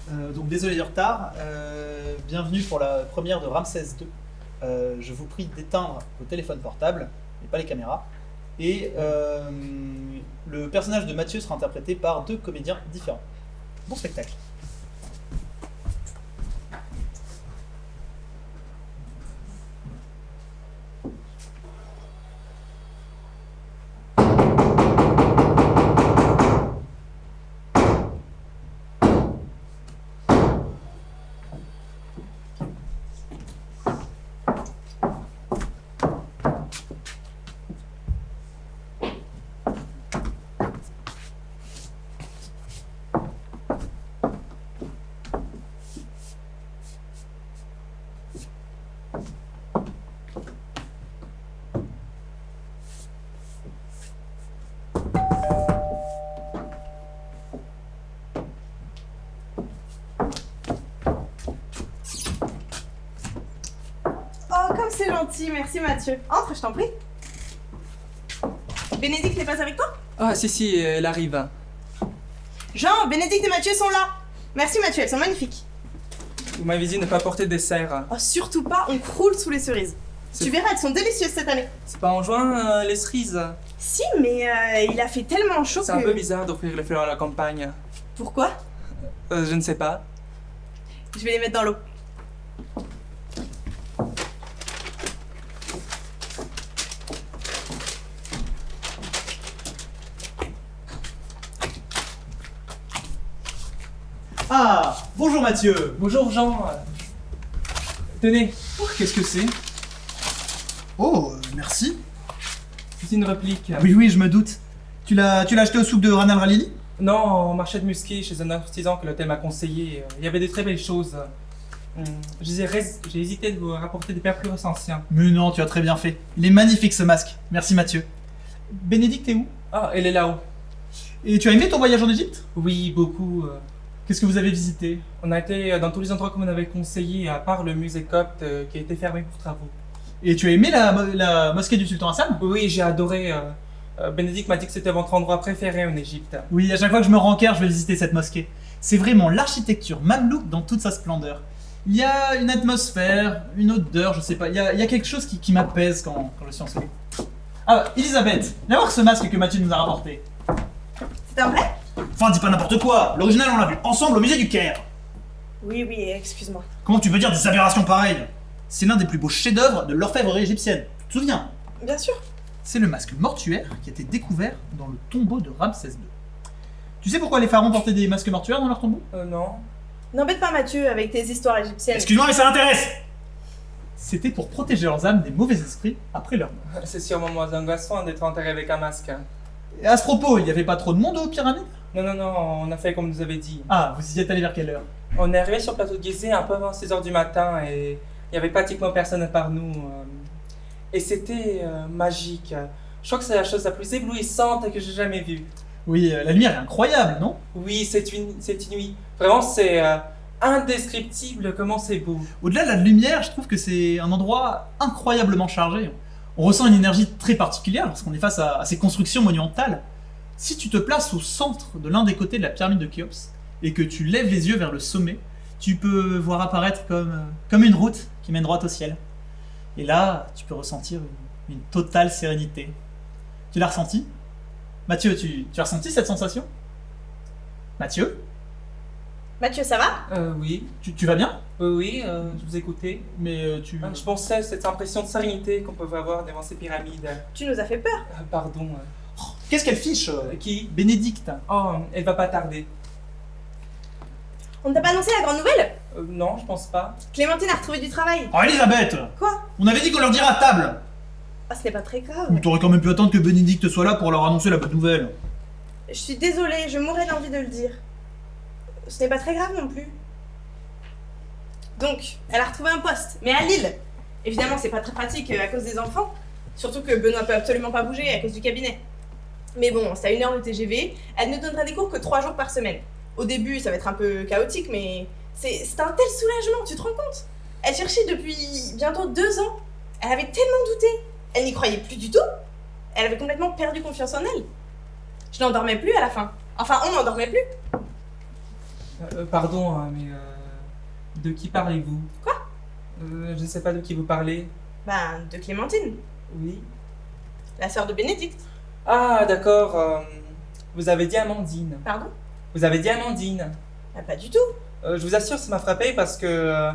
Donc désolé du retard. Bienvenue pour la première de Ramsès II. Je vous prie d'éteindre vos téléphones portables, mais pas les caméras. Et le personnage de Mathieu sera interprété par deux comédiens différents. Bon spectacle. Oh, comme c'est gentil, merci Mathieu. Entre, je t'en prie. Bénédicte n'est pas avec toi? Ah, si, elle arrive. Jean, Bénédicte et Mathieu sont là. Merci Mathieu, elles sont magnifiques. Vous m'avez dit de ne pas porter de dessert. Oh, surtout pas, on croule sous les cerises. Tu verras, elles sont délicieuses cette année. C'est pas en juin, les cerises? Si, mais il a fait tellement chaud C'est que... un peu bizarre d'offrir les fleurs à la campagne. Pourquoi? Je ne sais pas. Je vais les mettre dans l'eau. Ah, bonjour Mathieu. Bonjour Jean. Tenez, qu'est-ce que c'est? Oh, merci. C'est une réplique. Oui, je me doute. Tu l'as acheté au souk de Ranal Ralili? Non, au marché de Musquet, chez un artisan que l'hôtel m'a conseillé. Il y avait des très belles choses. J'ai hésité de vous rapporter des paires plus anciens. Mais non, tu as très bien fait. Il est magnifique ce masque. Merci Mathieu. Bénédicte, t'es où? Ah, elle est là-haut. Et tu as aimé ton voyage en Égypte? Oui, beaucoup. Qu'est-ce que vous avez visité? On a été dans tous les endroits qu'on m'avait conseillé, à part le musée copte qui a été fermé pour travaux. Et tu as aimé la mosquée du sultan Hassan? Oui, j'ai adoré. Bénédicte m'a dit que c'était votre endroit préféré en Égypte. Oui, à chaque fois que je me rends en Caire, je vais visiter cette mosquée. C'est vraiment l'architecture mamelouk dans toute sa splendeur. Il y a une atmosphère, une odeur, je sais pas, il y a quelque chose qui m'apaise quand je suis ensoleillé. Ah, Elisabeth, viens voir ce masque que Mathieu nous a rapporté. C'est un vrai? Enfin, dis pas n'importe quoi, l'original on l'a vu ensemble au musée du Caire. Oui, excuse-moi. Comment tu peux dire des aberrations pareilles? C'est l'un des plus beaux chefs-d'œuvre de l'orfèvrerie égyptienne, tu te souviens? Bien sûr. C'est le masque mortuaire qui a été découvert dans le tombeau de Ramsès II. Tu sais pourquoi les pharaons portaient des masques mortuaires dans leur tombeau? Non. N'embête pas Mathieu avec tes histoires égyptiennes. Excuse-moi mais ça m'intéresse. C'était pour protéger leurs âmes des mauvais esprits après leur mort. C'est sûrement moins angoissant d'être enterré avec un masque. Et à ce propos, il n'y avait pas trop de monde aux pyramides? Non, on a fait comme vous avez dit. Ah, vous y êtes allé vers quelle heure? On est arrivé sur le plateau de Gizeh un peu avant 6h du matin et il n'y avait pratiquement personne à part nous. Et c'était magique. Je crois que c'est la chose la plus éblouissante que j'ai jamais vue. Oui, la lumière est incroyable, non? Oui, c'est inouï. Vraiment, c'est indescriptible comment c'est beau. Au-delà de la lumière, je trouve que c'est un endroit incroyablement chargé. On ressent une énergie très particulière lorsqu'on est face à ces constructions monumentales. Si tu te places au centre de l'un des côtés de la pyramide de Khéops et que tu lèves les yeux vers le sommet, tu peux voir apparaître comme une route qui mène droit au ciel. Et là, tu peux ressentir une totale sérénité. Tu l'as ressenti? Mathieu, tu as ressenti cette sensation? Mathieu? Mathieu, ça va? Oui. Tu vas bien? Oui, je vous écoutais. Mais tu... Je pensais à cette impression de sérénité qu'on peut avoir devant ces pyramides. Tu nous as fait peur. Pardon. Qu'est-ce qu'elle fiche? Qui? Bénédicte. Oh, elle va pas tarder. On ne t'a pas annoncé la grande nouvelle? Non, je pense pas. Clémentine a retrouvé du travail. Oh Elisabeth! Quoi? On avait dit qu'on leur dirait à table! Ah, ce n'est pas très grave. Ou t'aurais quand même pu attendre que Bénédicte soit là pour leur annoncer la bonne nouvelle. Je suis désolée, je mourrais d'envie de le dire. Ce n'est pas très grave non plus. Donc, elle a retrouvé un poste, mais à Lille. Évidemment, c'est pas très pratique à cause des enfants. Surtout que Benoît peut absolument pas bouger à cause du cabinet. Mais bon, c'est à 1 heure de TGV. Elle ne donnera des cours que 3 jours par semaine. Au début, ça va être un peu chaotique, mais c'est un tel soulagement, tu te rends compte? Elle cherchait depuis bientôt 2 ans. Elle avait tellement douté. Elle n'y croyait plus du tout. Elle avait complètement perdu confiance en elle. Je n'endormais plus à la fin. Enfin, on n'endormait plus. Pardon, hein, mais de qui parlez-vous? Quoi? Je ne sais pas de qui vous parlez. Ben, de Clémentine, Oui. la sœur de Bénédicte. Ah, d'accord. Vous avez dit Amandine. Pardon? Vous avez dit Amandine. Ah, pas du tout. Je vous assure, ça m'a frappé parce que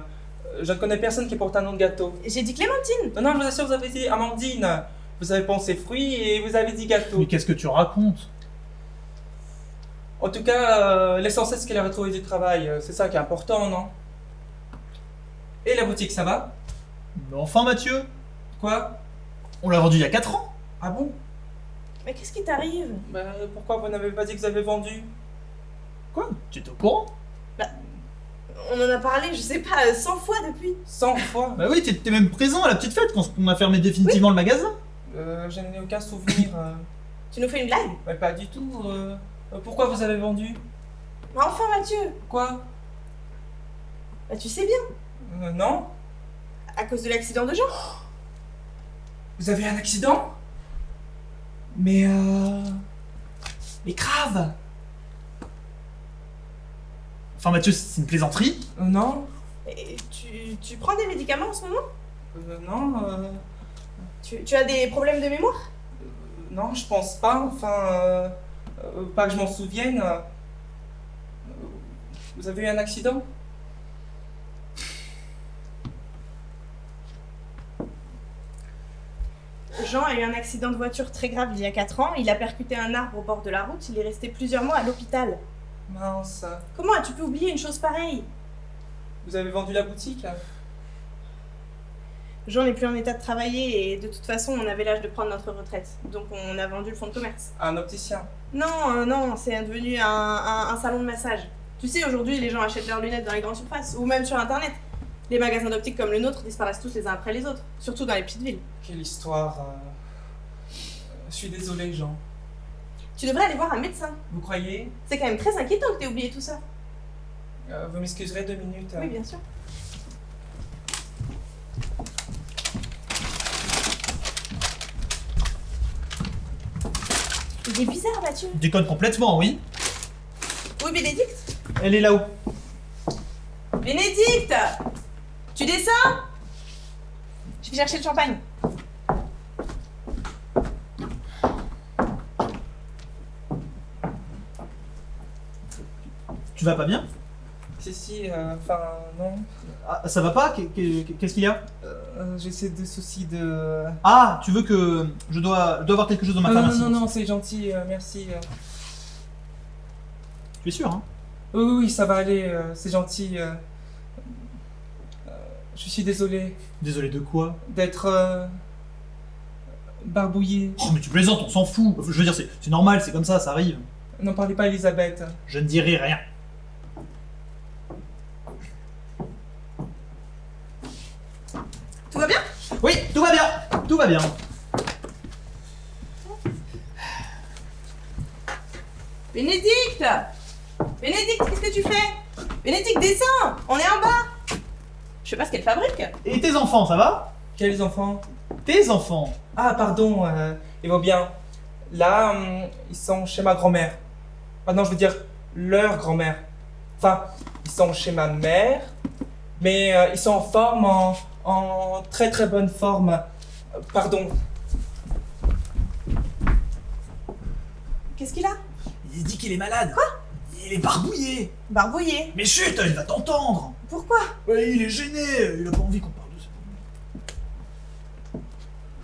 je ne connais personne qui porte un nom de gâteau. J'ai dit Clémentine. Non, non, je vous assure, vous avez dit Amandine. Vous avez pensé fruits et vous avez dit gâteau. Mais qu'est-ce que tu racontes? En tout cas, l'essentiel, c'est qu'elle a retrouvé du travail. C'est ça qui est important, non? Et la boutique, ça va? Mais enfin, Mathieu, Quoi? on l'a vendu il y a 4 ans. Ah bon? Mais qu'est-ce qui t'arrive? Pourquoi vous n'avez pas dit que vous avez vendu? Quoi? Tu étais au courant? On en a parlé, je sais pas, 100 fois depuis. 100 fois? Bah oui, t'étais même présent à la petite fête quand on a fermé définitivement le magasin. Je n'ai aucun souvenir. Tu nous fais une blague? Mais pas du tout. Pourquoi vous avez vendu? Mais enfin, Mathieu, Quoi? bah tu sais bien, Non? à cause de l'accident de Jean. Vous avez un accident? Mais Mais grave! Enfin, Mathieu, c'est une plaisanterie. Non? Et tu prends des médicaments en ce moment? Non, Tu as des problèmes de mémoire? non, je pense pas. Enfin, pas que je m'en souvienne. Vous avez eu un accident? Jean a eu un accident de voiture très grave il y a 4 ans. Il a percuté un arbre au bord de la route. Il est resté plusieurs mois à l'hôpital. Mince. Comment as-tu pu oublier une chose pareille? Vous avez vendu la boutique? Jean n'est plus en état de travailler et de toute façon, on avait l'âge de prendre notre retraite. Donc on a vendu le fonds de commerce. À un opticien? Non, non, c'est devenu un salon de massage. Tu sais, aujourd'hui, les gens achètent leurs lunettes dans les grandes surfaces ou même sur Internet. Les magasins d'optique comme le nôtre disparaissent tous les uns après les autres, surtout dans les petites villes. Quelle histoire. Je suis désolé, Jean. Tu devrais aller voir un médecin. Vous croyez? C'est quand même très inquiétant que t'aies oublié tout ça. Vous m'excuserez 2 minutes. Oui, bien sûr. Il est bizarre, Mathieu. Déconne complètement, oui. Oui, Bénédicte? Elle est là-haut. Bénédicte! Tu descends? Je vais chercher le champagne. Tu vas pas bien? Si, enfin, non. Ah, ça va pas? Qu'est-ce qu'il y a? J'essaie de soucis de... Ah, tu veux que je dois avoir quelque chose dans ma non, pharmacie? non, non, c'est gentil, merci. Tu es sûr, hein? Oui, oui, ça va aller, c'est gentil. Je suis désolé Désolé de quoi? d'être barbouillé. Oh, mais tu plaisantes, on s'en fout. Je veux dire, c'est normal, c'est comme ça arrive. N'en parlez pas, Elisabeth. Je ne dirai rien. Tout va bien? Oui, tout va bien. Tout va bien. Bénédicte! Bénédicte, qu'est-ce que tu fais? Bénédicte, descends! On est en bas! Je sais pas ce qu'elle fabrique. Et tes enfants, ça va? Quels enfants? Tes enfants? Ah, pardon, ils vont bien. Là, ils sont chez ma grand-mère. Ah non, je veux dire leur grand-mère. Enfin, ils sont chez ma mère, mais ils sont en forme, en très très bonne forme. Pardon. Qu'est-ce qu'il a? Il dit qu'il est malade. Quoi? Il est barbouillé. Barbouillé. Mais chut, il va t'entendre. Pourquoi? Ouais, il est gêné. Il a pas envie qu'on parle de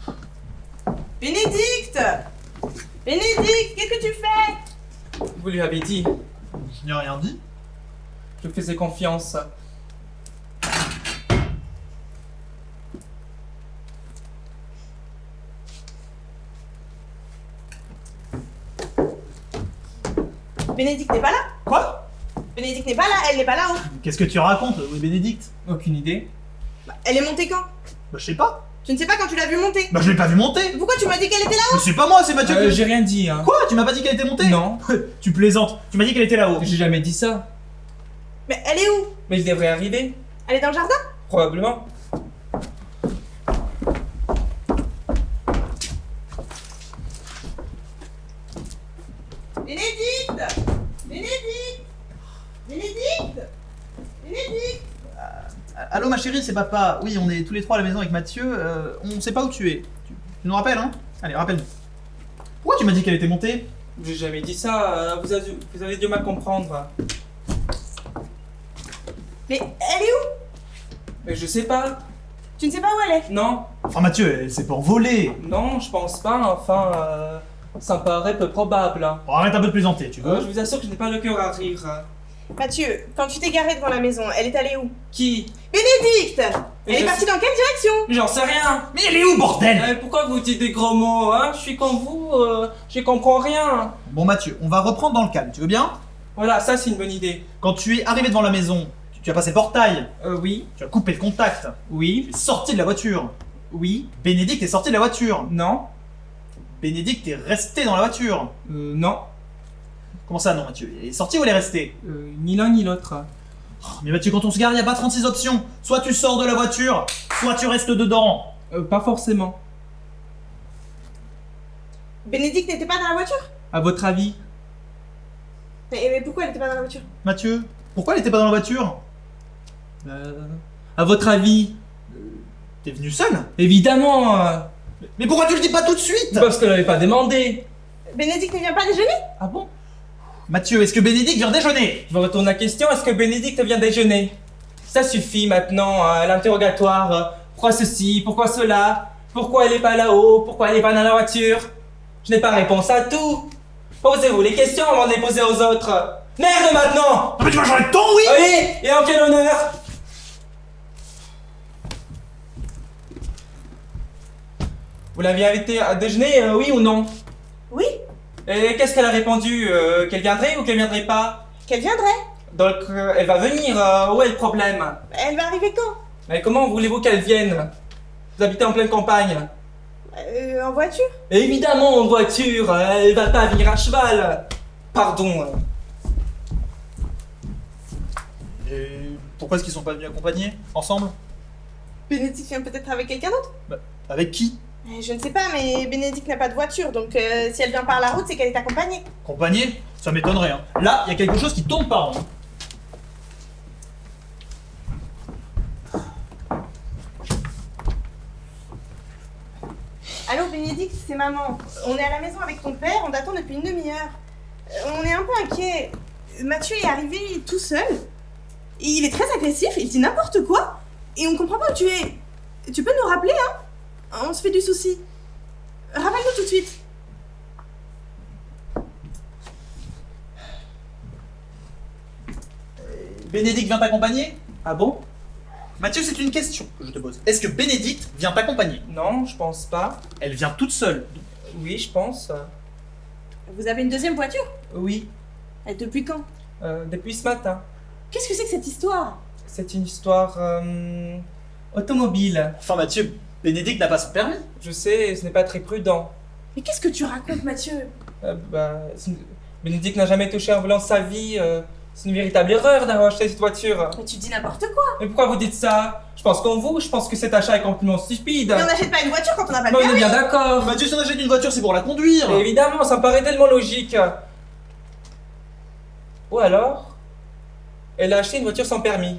ça. Bénédicte! Bénédicte, qu'est-ce que tu fais? Vous lui avez dit, Je n'ai rien dit. je faisais confiance. Bénédicte n'est pas là? Quoi? Bénédicte n'est pas là, elle n'est pas là-haut. Qu'est-ce que tu racontes, oui, Bénédicte? Aucune idée. Bah, elle est montée quand? Bah, je sais pas. Tu ne sais pas quand tu l'as vue monter? Bah, je l'ai pas vu monter. Pourquoi tu m'as dit qu'elle était là-haut? Mais c'est pas moi, c'est Mathieu qui... J'ai rien dit, hein. Quoi? Tu m'as pas dit qu'elle était montée? Non, Tu plaisantes. Tu m'as dit qu'elle était là-haut. j'ai jamais dit ça. Mais elle est où? Mais il devrait arriver, Elle est dans le jardin? probablement. Bénédicte! Bénédicte! Bénédicte! Allô ma chérie, c'est papa. Oui, on est tous les trois à la maison avec Mathieu. On sait pas où tu es. Tu nous rappelles, hein? Allez, rappelle-nous. Pourquoi tu m'as dit qu'elle était montée? J'ai jamais dit ça, vous avez dû mal comprendre. Mais elle est où? Mais je sais pas. Tu ne sais pas où elle est? Non, Enfin Mathieu, elle s'est pas envolée. non, je pense pas, enfin, ça me paraît peu probable. Bon, arrête un peu de plaisanter, tu veux? Je vous assure que je n'ai pas le cœur à rire. Mathieu, quand tu t'es garé devant la maison, elle est allée où? Qui? Bénédicte! Elle je est partie dans quelle direction? J'en sais rien. Mais elle est où, bordel? Pourquoi vous dites des gros mots, hein? Je suis comme vous, je comprends rien. Bon Mathieu, on va reprendre dans le calme, tu veux bien? Voilà, ça c'est une bonne idée. Quand tu es arrivé devant la maison, tu as passé le portail, Oui, tu as coupé le contact, oui, tu es sorti de la voiture. oui, Bénédicte est sorti de la voiture. non, Bénédicte est resté dans la voiture. non, Comment ça non Mathieu? Elle est sortie ou elle est restée? ni l'un ni l'autre. Oh, mais Mathieu, quand on se gare, il n'y a pas 36 options. Soit tu sors de la voiture, soit tu restes dedans. Pas forcément. Bénédicte n'était pas dans la voiture? À votre avis? Mais pourquoi elle n'était pas dans la voiture? Mathieu, pourquoi elle était pas dans la voiture? À votre avis? T'es venu seul? Évidemment, Mais pourquoi tu le dis pas tout de suite? parce qu'elle n'avait pas demandé. Bénédicte ne vient pas déjeuner? Ah bon? Mathieu, est-ce que Bénédicte vient déjeuner? Je vous retourne la question, est-ce que Bénédicte vient déjeuner? Ça suffit maintenant, l'interrogatoire. Pourquoi ceci? Pourquoi cela? Pourquoi elle n'est pas là-haut? Pourquoi elle n'est pas dans la voiture? Je n'ai pas réponse à tout. Posez-vous les questions avant de les poser aux autres. Merde maintenant! Ah mais tu vas changer de ton, oui? Oui, et en quel honneur? Vous l'aviez invitée à déjeuner, oui ou non? Oui. Et qu'est-ce qu'elle a répondu? Qu'elle viendrait ou qu'elle viendrait pas? Qu'elle viendrait? Donc, elle va venir, où est le problème? Elle va arriver quand? Mais comment voulez-vous qu'elle vienne? Vous habitez en pleine campagne? En voiture? Évidemment en voiture, elle va pas venir à cheval. Pardon. Et pourquoi est-ce qu'ils sont pas venus accompagnés? Ensemble? Bénédicte vient peut-être avec quelqu'un d'autre? Avec qui? Je ne sais pas, mais Bénédicte n'a pas de voiture, donc si elle vient par la route, c'est qu'elle est accompagnée. Accompagnés? Ça m'étonnerait, hein. Là, il y a quelque chose qui tourne pas rond. Allô Bénédicte, c'est maman. On est à la maison avec ton père, on t'attend depuis une demi-heure. On est un peu inquiet. Mathieu est arrivé tout seul. Il est très agressif, il dit n'importe quoi. Et on comprend pas où tu es. Tu peux nous rappeler, hein? On se fait du souci. Rappelle-nous tout de suite. Bénédicte vient t'accompagner? Ah bon? Mathieu, c'est une question que je te pose. Est-ce que Bénédicte vient t'accompagner? Non, je pense pas. Elle vient toute seule. Oui, je pense. Vous avez une deuxième voiture? Oui, Et depuis quand? depuis ce matin. Qu'est-ce que c'est que cette histoire? C'est une histoire automobile. Enfin Mathieu, Bénédicte n'a pas son permis. Je sais, ce n'est pas très prudent. Mais qu'est-ce que tu racontes, Mathieu? Bénédicte n'a jamais touché un volant de sa vie. C'est une véritable erreur d'avoir acheté cette voiture. Mais tu dis n'importe quoi. Mais pourquoi vous dites ça? Je pense comme vous, je pense que cet achat est complètement stupide. Mais on n'achète pas une voiture quand on n'a pas de Mais on est permis. bien d'accord. Mathieu, si on achète une voiture, c'est pour la conduire. Mais évidemment, ça me paraît tellement logique. Ou alors, elle a acheté une voiture sans permis.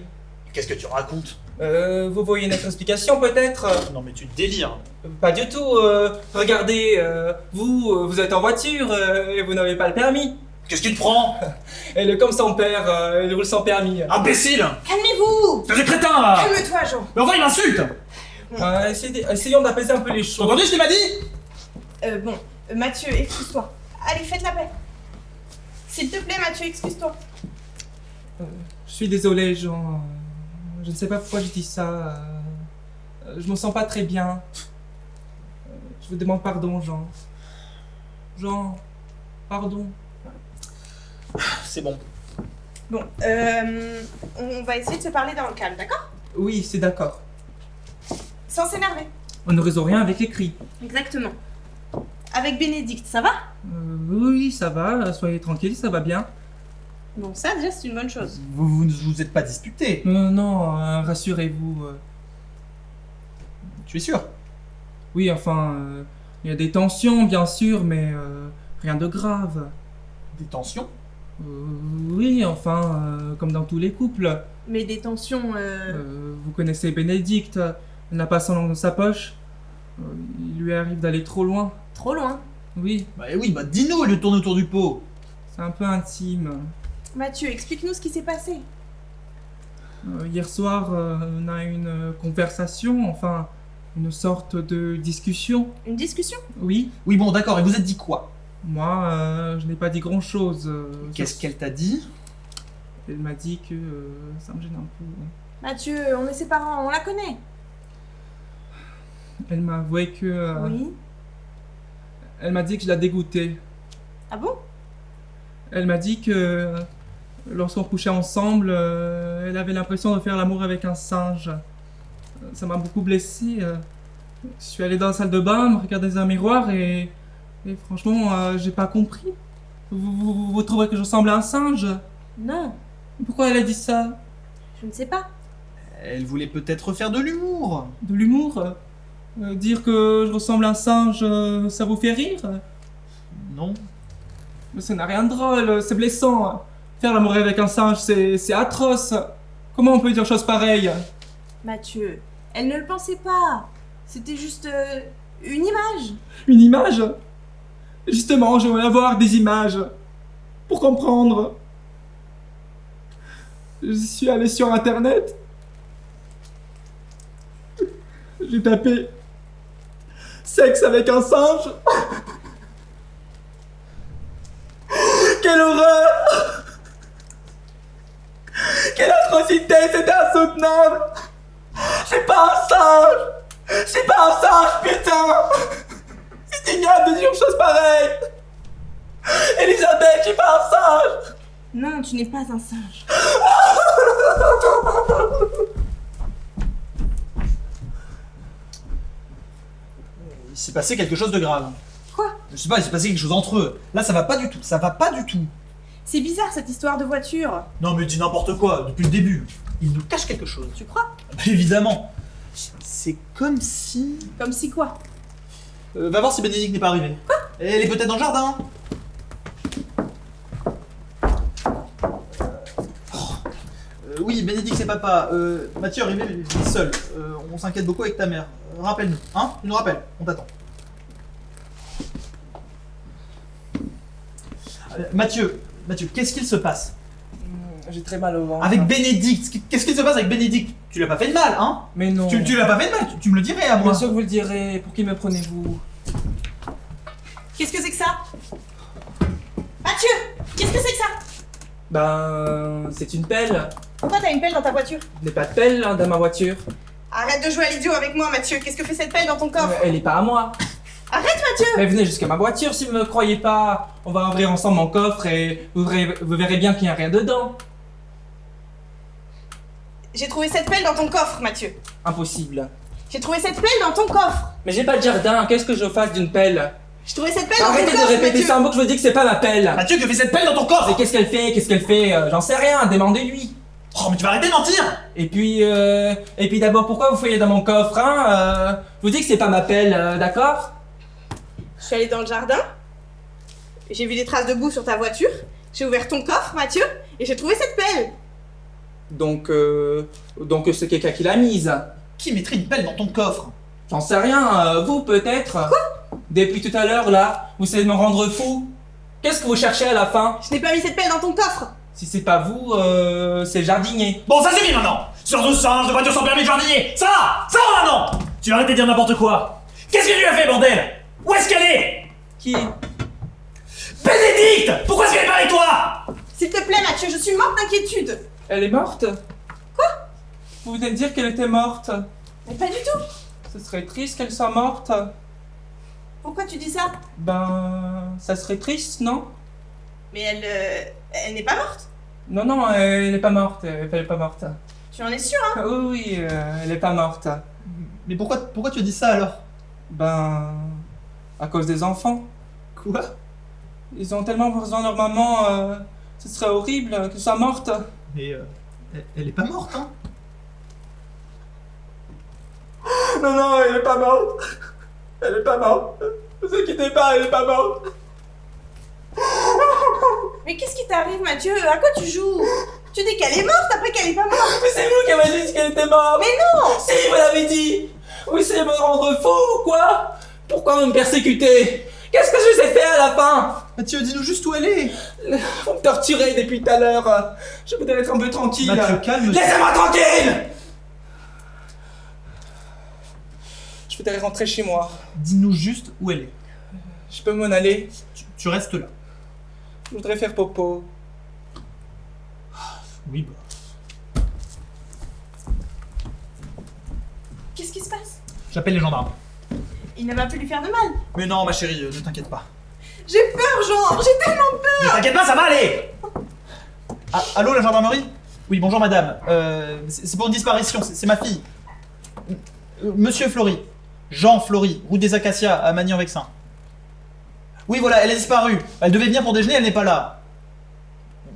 Qu'est-ce que tu racontes? Vous voyez une autre explication peut-être? Non mais tu délires. Pas du tout. Regardez, vous êtes en voiture et vous n'avez pas le permis. Qu'est-ce que tu te prends? Elle est comme son père, elle roule sans permis. Imbécile! Calmez-vous. C'est des crétins là! Calme-toi, Jean. Mais enfin il m'insulte! Essayons d'apaiser un peu les T'as choses. entendu ce qu'il m'a dit? Bon, Mathieu, excuse-toi. Allez, faites la paix. S'il te plaît, Mathieu, excuse-toi. Je suis désolé, Jean. Je ne sais pas pourquoi je dis ça. Je me sens pas très bien. Je vous demande pardon, Jean. Jean, pardon. C'est bon. Bon, on va essayer de se parler dans le calme, d'accord? Oui, c'est d'accord. Sans s'énerver. On ne résout rien avec les cris. Exactement. Avec Bénédicte, ça va? Oui, ça va. Soyez tranquille, ça va bien. Bon, ça déjà c'est une bonne chose. Vous ne vous êtes pas disputé. Non, rassurez-vous. Tu es sûr? Oui, enfin, il y a des tensions, bien sûr, mais rien de grave. Des tensions? Oui, enfin, comme dans tous les couples. Mais des tensions, Vous connaissez Bénédicte, elle n'a pas son langue dans sa poche. Il lui arrive d'aller trop loin. trop loin. Oui, Bah oui, bah dis-nous au lieu de tourner autour du pot. c'est un peu intime. Mathieu, explique-nous ce qui s'est passé. Hier soir, on a eu une conversation, enfin, une sorte de discussion. Une discussion? Oui, Oui, bon, d'accord, et vous êtes dit quoi? moi, je n'ai pas dit grand-chose. Qu'est-ce qu'elle t'a dit? Elle m'a dit que ça me gêne un peu. Mathieu, on est ses parents, on la connaît. Elle m'a avoué que... Oui. Elle m'a dit que je la dégoûtais. Ah bon? Elle m'a dit que lorsqu'on couchait ensemble, elle avait l'impression de faire l'amour avec un singe. Ça m'a beaucoup blessé. Je suis allé dans la salle de bain, me regarder dans un miroir et franchement, j'ai pas compris. Vous trouvez que je ressemble à un singe? Non, Pourquoi elle a dit ça? je ne sais pas. Elle voulait peut-être faire de l'humour. De l'humour? Dire que je ressemble à un singe, ça vous fait rire? Non. Mais ça n'a rien de drôle, c'est blessant. Faire l'amour avec un singe, c'est atroce. Comment on peut dire chose pareille? Mathieu, elle ne le pensait pas. C'était juste une image. Une image? Justement, j'aimerais avoir des images. Pour comprendre. Je suis allé sur internet. J'ai tapé sexe avec un singe. Quelle horreur! Quelle atrocité, c'était insoutenable! C'est pas un singe! C'est pas un singe, putain! C'est ignoble de dire une chose pareille! Elisabeth, je suis pas un singe! Non, tu n'es pas un singe. Il s'est passé quelque chose de grave. Quoi? Je sais pas, il s'est passé quelque chose entre eux. Là, ça va pas du tout, ça va pas du tout. C'est bizarre cette histoire de voiture. Non mais dis n'importe quoi, depuis le début. Il nous cache quelque chose. Tu crois? Bah, évidemment. C'est comme si... Comme si quoi? va voir si Bénédicte n'est pas arrivée. Quoi? Elle est peut-être dans le jardin. Oui, Bénédicte c'est papa. Mathieu est arrivé il est seul. On s'inquiète beaucoup avec ta mère. Rappelle-nous, hein? Tu nous rappelles, on t'attend. Mathieu, qu'est-ce qu'il se passe? J'ai très mal au ventre. Avec Bénédicte, qu'est-ce qu'il se passe avec Bénédicte? Tu l'as pas fait de mal, hein? Mais non. Tu l'as pas fait de mal, tu me le dirais à moi. Bien sûr que vous le direz. Pour qui me prenez-vous? Qu'est-ce que c'est que ça? Mathieu, qu'est-ce que c'est que ça? Ben, c'est une pelle. Pourquoi t'as une pelle dans ta voiture? Il n'est pas de pelle dans ma voiture. Arrête de jouer à l'idiot avec moi, Mathieu. Qu'est-ce que fait cette pelle dans ton coffre? Elle est pas à moi. Arrête, Mathieu! Mais venez jusqu'à ma voiture si vous ne me croyez pas. On va ouvrir ensemble mon coffre et vous verrez bien qu'il n'y a rien dedans. J'ai trouvé cette pelle dans ton coffre, Mathieu. Impossible. J'ai trouvé cette pelle dans ton coffre. Mais j'ai pas de jardin, qu'est-ce que je fasse d'une pelle? J'ai trouvé cette pelle dans ton Arrêtez de coffre, répéter Mathieu. ça en boucle, je vous dis que c'est pas ma pelle. Mathieu, que fait cette pelle dans ton corps? Mais qu'est-ce qu'elle fait? Qu'est-ce qu'elle fait? J'en sais rien, demandez-lui. Oh, mais tu vas arrêter de mentir! Et puis d'abord, pourquoi vous fouillez dans mon coffre, hein? Je vous dis que c'est pas ma pelle, d'accord? Je suis allée dans le jardin. J'ai vu des traces de boue sur ta voiture. J'ai ouvert ton coffre, Mathieu, et j'ai trouvé cette pelle. Donc c'est quelqu'un qui l'a mise. Qui mettrait une pelle dans ton coffre? J'en sais rien, vous peut-être. Quoi? Depuis tout à l'heure, là, vous essayez de me rendre fou. Qu'est-ce que vous cherchez à la fin? Je n'ai pas mis cette pelle dans ton coffre. Si c'est pas vous, c'est le jardinier. Bon, ça suffit maintenant! Sur de singes, de voiture sans permis de jardinier! Ça va maintenant! Tu vas arrêter de dire n'importe quoi! Qu'est-ce que tu lui as fait, bordel? Où est-ce qu'elle est? Qui? Bénédicte! Pourquoi est-ce qu'elle est pas avec toi? S'il te plaît, Mathieu, je suis morte d'inquiétude. Elle est morte? Quoi? Vous venez de dire qu'elle était morte. Mais pas du tout. Ce serait triste qu'elle soit morte. Pourquoi tu dis ça? Ben, ça serait triste, non? Mais elle n'est pas morte. Non, elle est pas morte. Elle est pas morte. Tu en es sûr, hein? Ah oui, elle est pas morte. Mais pourquoi tu as dit ça alors? Ben, à cause des enfants. Quoi? Ils ont tellement besoin de leur maman, ce serait horrible qu'elle soit morte. Mais elle est pas morte, hein? Non, elle est pas morte. Elle est pas morte. Ne vous inquiétez pas, elle est pas morte. Mais qu'est-ce qui t'arrive, Mathieu? À quoi tu joues? Tu dis qu'elle est morte après qu'elle est pas morte. Mais c'est vous qui avez dit qu'elle était morte. Mais non! Si, vous l'avez dit. Vous essayez de me rendre fou ou quoi? Pourquoi me persécuter? Qu'est-ce que je vous ai fait à la fin? Mathieu, dis-nous juste où elle est. Vous me torturez depuis tout à l'heure. Je voudrais être un peu tranquille. Mathieu, calme. Laissez-moi tranquille. Je voudrais rentrer chez moi. Dis-nous juste où elle est. Je peux m'en aller? Tu restes là. Je voudrais faire popo. Oui, bah. Qu'est-ce qui se passe? J'appelle les gendarmes. Il n'a pas pu lui faire de mal. Mais non, ma chérie, ne t'inquiète pas. J'ai peur, Jean. J'ai tellement peur. Ne t'inquiète pas, ça va aller. Ah, allô, la gendarmerie? Oui, bonjour madame. C'est pour une disparition, c'est ma fille. Monsieur Flory. Jean Flory, route des Acacias, à Magny-en-Vexin. Oui, voilà, elle a disparu. Elle devait venir pour déjeuner, elle n'est pas là.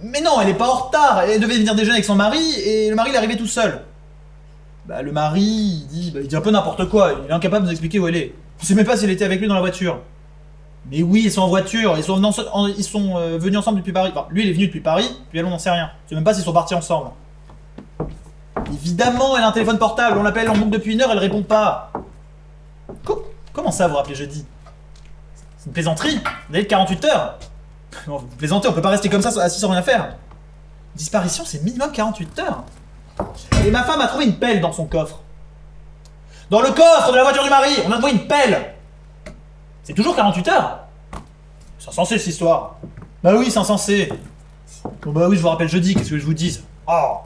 Mais non, elle est pas en retard. Elle devait venir déjeuner avec son mari, et le mari, il est arrivé tout seul. Bah, le mari, il dit un peu n'importe quoi. Il est incapable de nous expliquer où elle est. Je sais même pas si elle était avec lui dans la voiture. Mais oui, ils sont en voiture. Ils sont venus ensemble depuis Paris. Enfin, lui, il est venu depuis Paris, puis elle, on n'en sait rien. Je sais même pas s'ils sont partis ensemble. Évidemment, elle a un téléphone portable. On l'appelle en boucle depuis 1 heure, elle répond pas. Comment ça, vous rappelez jeudi? C'est une plaisanterie. Vous avez 48 heures. Non, vous plaisantez, on peut pas rester comme ça assis sans rien faire. Disparition, c'est minimum 48 heures. Et ma femme a trouvé une pelle dans son coffre. Dans le coffre de la voiture du mari, on a trouvé une pelle. C'est toujours 48 heures. C'est insensé cette histoire. Bah oui, c'est insensé. Bon bah oui, je vous rappelle jeudi, qu'est-ce que je vous dise? Oh.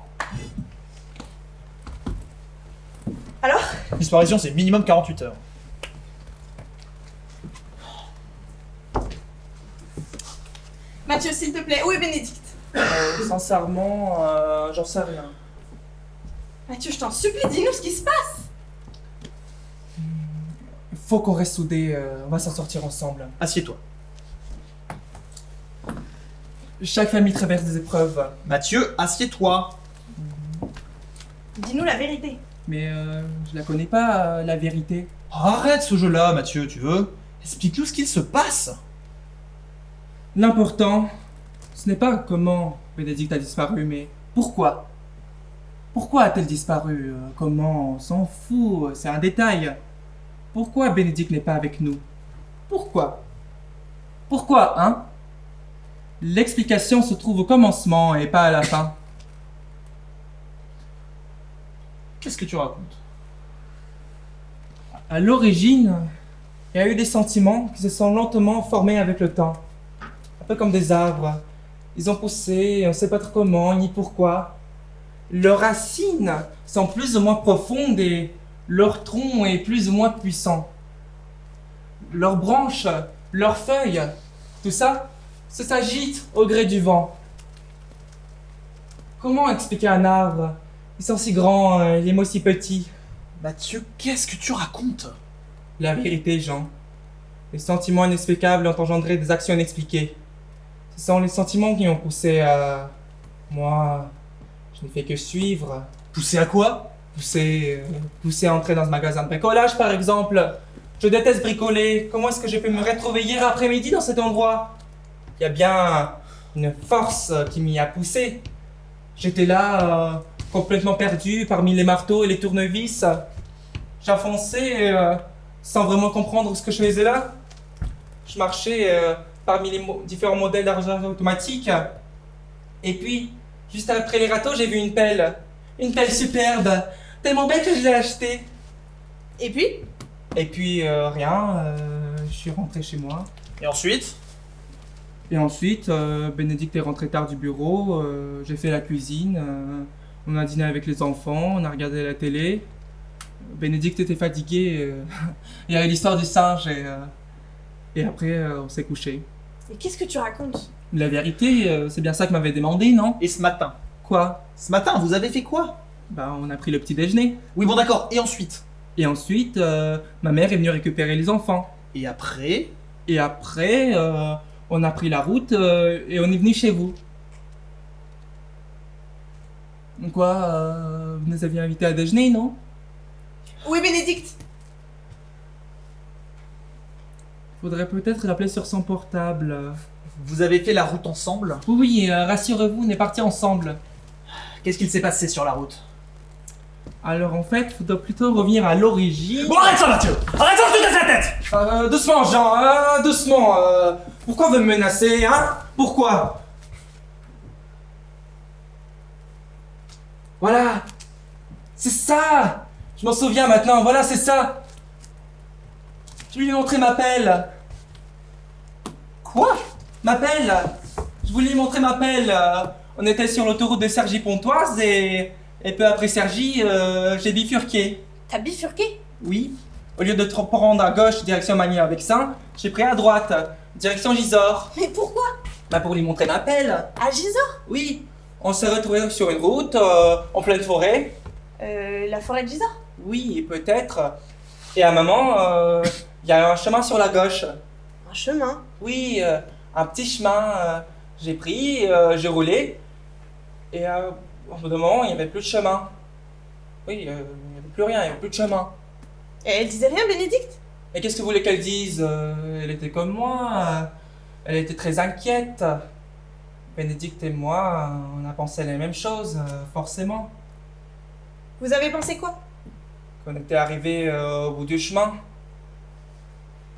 Alors? Disparition, c'est minimum 48 heures. Mathieu, s'il te plaît, où est Bénédicte? Sincèrement, j'en sais rien. Mathieu, je t'en supplie, dis-nous ce qui se passe. Il faut qu'on reste soudés, on va s'en sortir ensemble. Assieds-toi. Chaque famille traverse des épreuves. Mathieu, assieds-toi. Dis-nous la vérité. Mais je la connais pas, la vérité. Arrête ce jeu-là, Mathieu, tu veux? Explique-nous ce qu'il se passe. L'important, ce n'est pas comment Bénédicte a disparu, mais pourquoi. Pourquoi a-t-elle disparu? Comment? On s'en fout, c'est un détail. Pourquoi Bénédicte n'est pas avec nous? Pourquoi? Pourquoi, hein? L'explication se trouve au commencement et pas à la fin. Qu'est-ce que tu racontes? À l'origine, il y a eu des sentiments qui se sont lentement formés avec le temps. Un peu comme des arbres. Ils ont poussé, on ne sait pas trop comment ni pourquoi. Leurs racines sont plus ou moins profondes et leur tronc est plus ou moins puissant. Leurs branches, leurs feuilles, tout ça s'agite au gré du vent. Comment expliquer un arbre? Ils sont si grands, il est aussi petit. Mathieu, qu'est-ce que tu racontes? La vérité, Jean. Les sentiments inexplicables ont engendré des actions inexpliquées. Ce sont les sentiments qui ont poussé à... Moi, je n'ai fait que suivre. Poussé à quoi? Poussé à entrer dans ce magasin de bricolage, par exemple. Je déteste bricoler. Comment est-ce que j'ai pu me retrouver hier après-midi dans cet endroit? Il y a bien une force qui m'y a poussé. J'étais là, complètement perdu parmi les marteaux et les tournevis. J'avançais sans vraiment comprendre ce que je faisais là. Je marchais parmi les différents modèles d'arrosage automatique. Et puis, juste après les râteaux, j'ai vu une pelle. Une pelle superbe. Tellement belle que je l'ai achetée. Et puis? Et puis, rien. Je suis rentré chez moi. Et ensuite? Et ensuite, Bénédicte est rentrée tard du bureau. J'ai fait la cuisine. On a dîné avec les enfants. On a regardé la télé. Bénédicte était fatiguée. Il y avait l'histoire du singe. Et après, on s'est couché. Et qu'est-ce que tu racontes? La vérité, c'est bien ça que m'avait demandé, non? Et ce matin? Quoi? Ce matin, vous avez fait quoi? Bah, on a pris le petit déjeuner. Oui, bon d'accord, et ensuite? Et ensuite, ma mère est venue récupérer les enfants. Et après? Et après, on a pris la route et on est venu chez vous. Quoi? Vous nous aviez invités à déjeuner, non? Où est Bénédicte? Faudrait peut-être l'appeler sur son portable. Vous avez fait la route ensemble. Oui, rassurez-vous, on est partis ensemble. Qu'est-ce qu'il s'est passé sur la route? Alors en fait, il faudrait plutôt revenir à l'origine. Bon, arrête ça, Mathieu! Arrête ça, je te casse la tête! Doucement, Jean, doucement. Pourquoi vous me menacez, hein? Pourquoi? Voilà. C'est ça. Je m'en souviens maintenant, voilà, c'est ça. Je lui ai montré ma pelle. Quoi? Ma pelle? Je voulais lui montrer ma pelle. On était sur l'autoroute de Cergy-Pontoise et peu après Cergy, j'ai bifurqué. T'as bifurqué? Oui. Au lieu de prendre à gauche, direction Magny-Vexin, j'ai pris à droite, direction Gisors. Mais pourquoi? Bah pour lui montrer ma pelle. À Gisors? Oui. On s'est retrouvés sur une route, en pleine forêt. La forêt de Gisors? Oui, peut-être. Et à un moment, il y a un chemin sur la gauche. Un chemin? Oui, un petit chemin. J'ai pris, j'ai roulé. Et au bout d'un moment, il n'y avait plus de chemin. Oui, il n'y avait plus rien, il n'y avait plus de chemin. Et elle disait rien, Bénédicte? Et qu'est-ce que vous voulez qu'elle dise? Elle était comme moi. Elle était très inquiète. Bénédicte et moi, on a pensé les mêmes choses, forcément. Vous avez pensé quoi? Qu'on était arrivés au bout du chemin.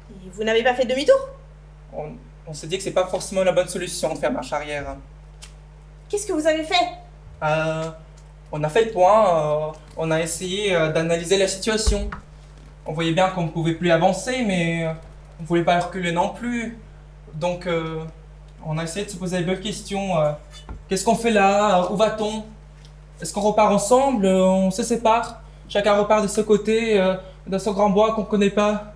Et vous n'avez pas fait demi-tour? On s'est dit que c'est pas forcément la bonne solution de faire marche arrière. Qu'est-ce que vous avez fait? On a fait le point, on a essayé d'analyser la situation. On voyait bien qu'on ne pouvait plus avancer, mais on ne voulait pas reculer non plus. Donc, on a essayé de se poser les bonnes questions. Qu'est-ce qu'on fait là? Où va-t-on? Est-ce qu'on repart ensemble? On se sépare? Chacun repart de ce côté, dans son grand bois qu'on ne connaît pas?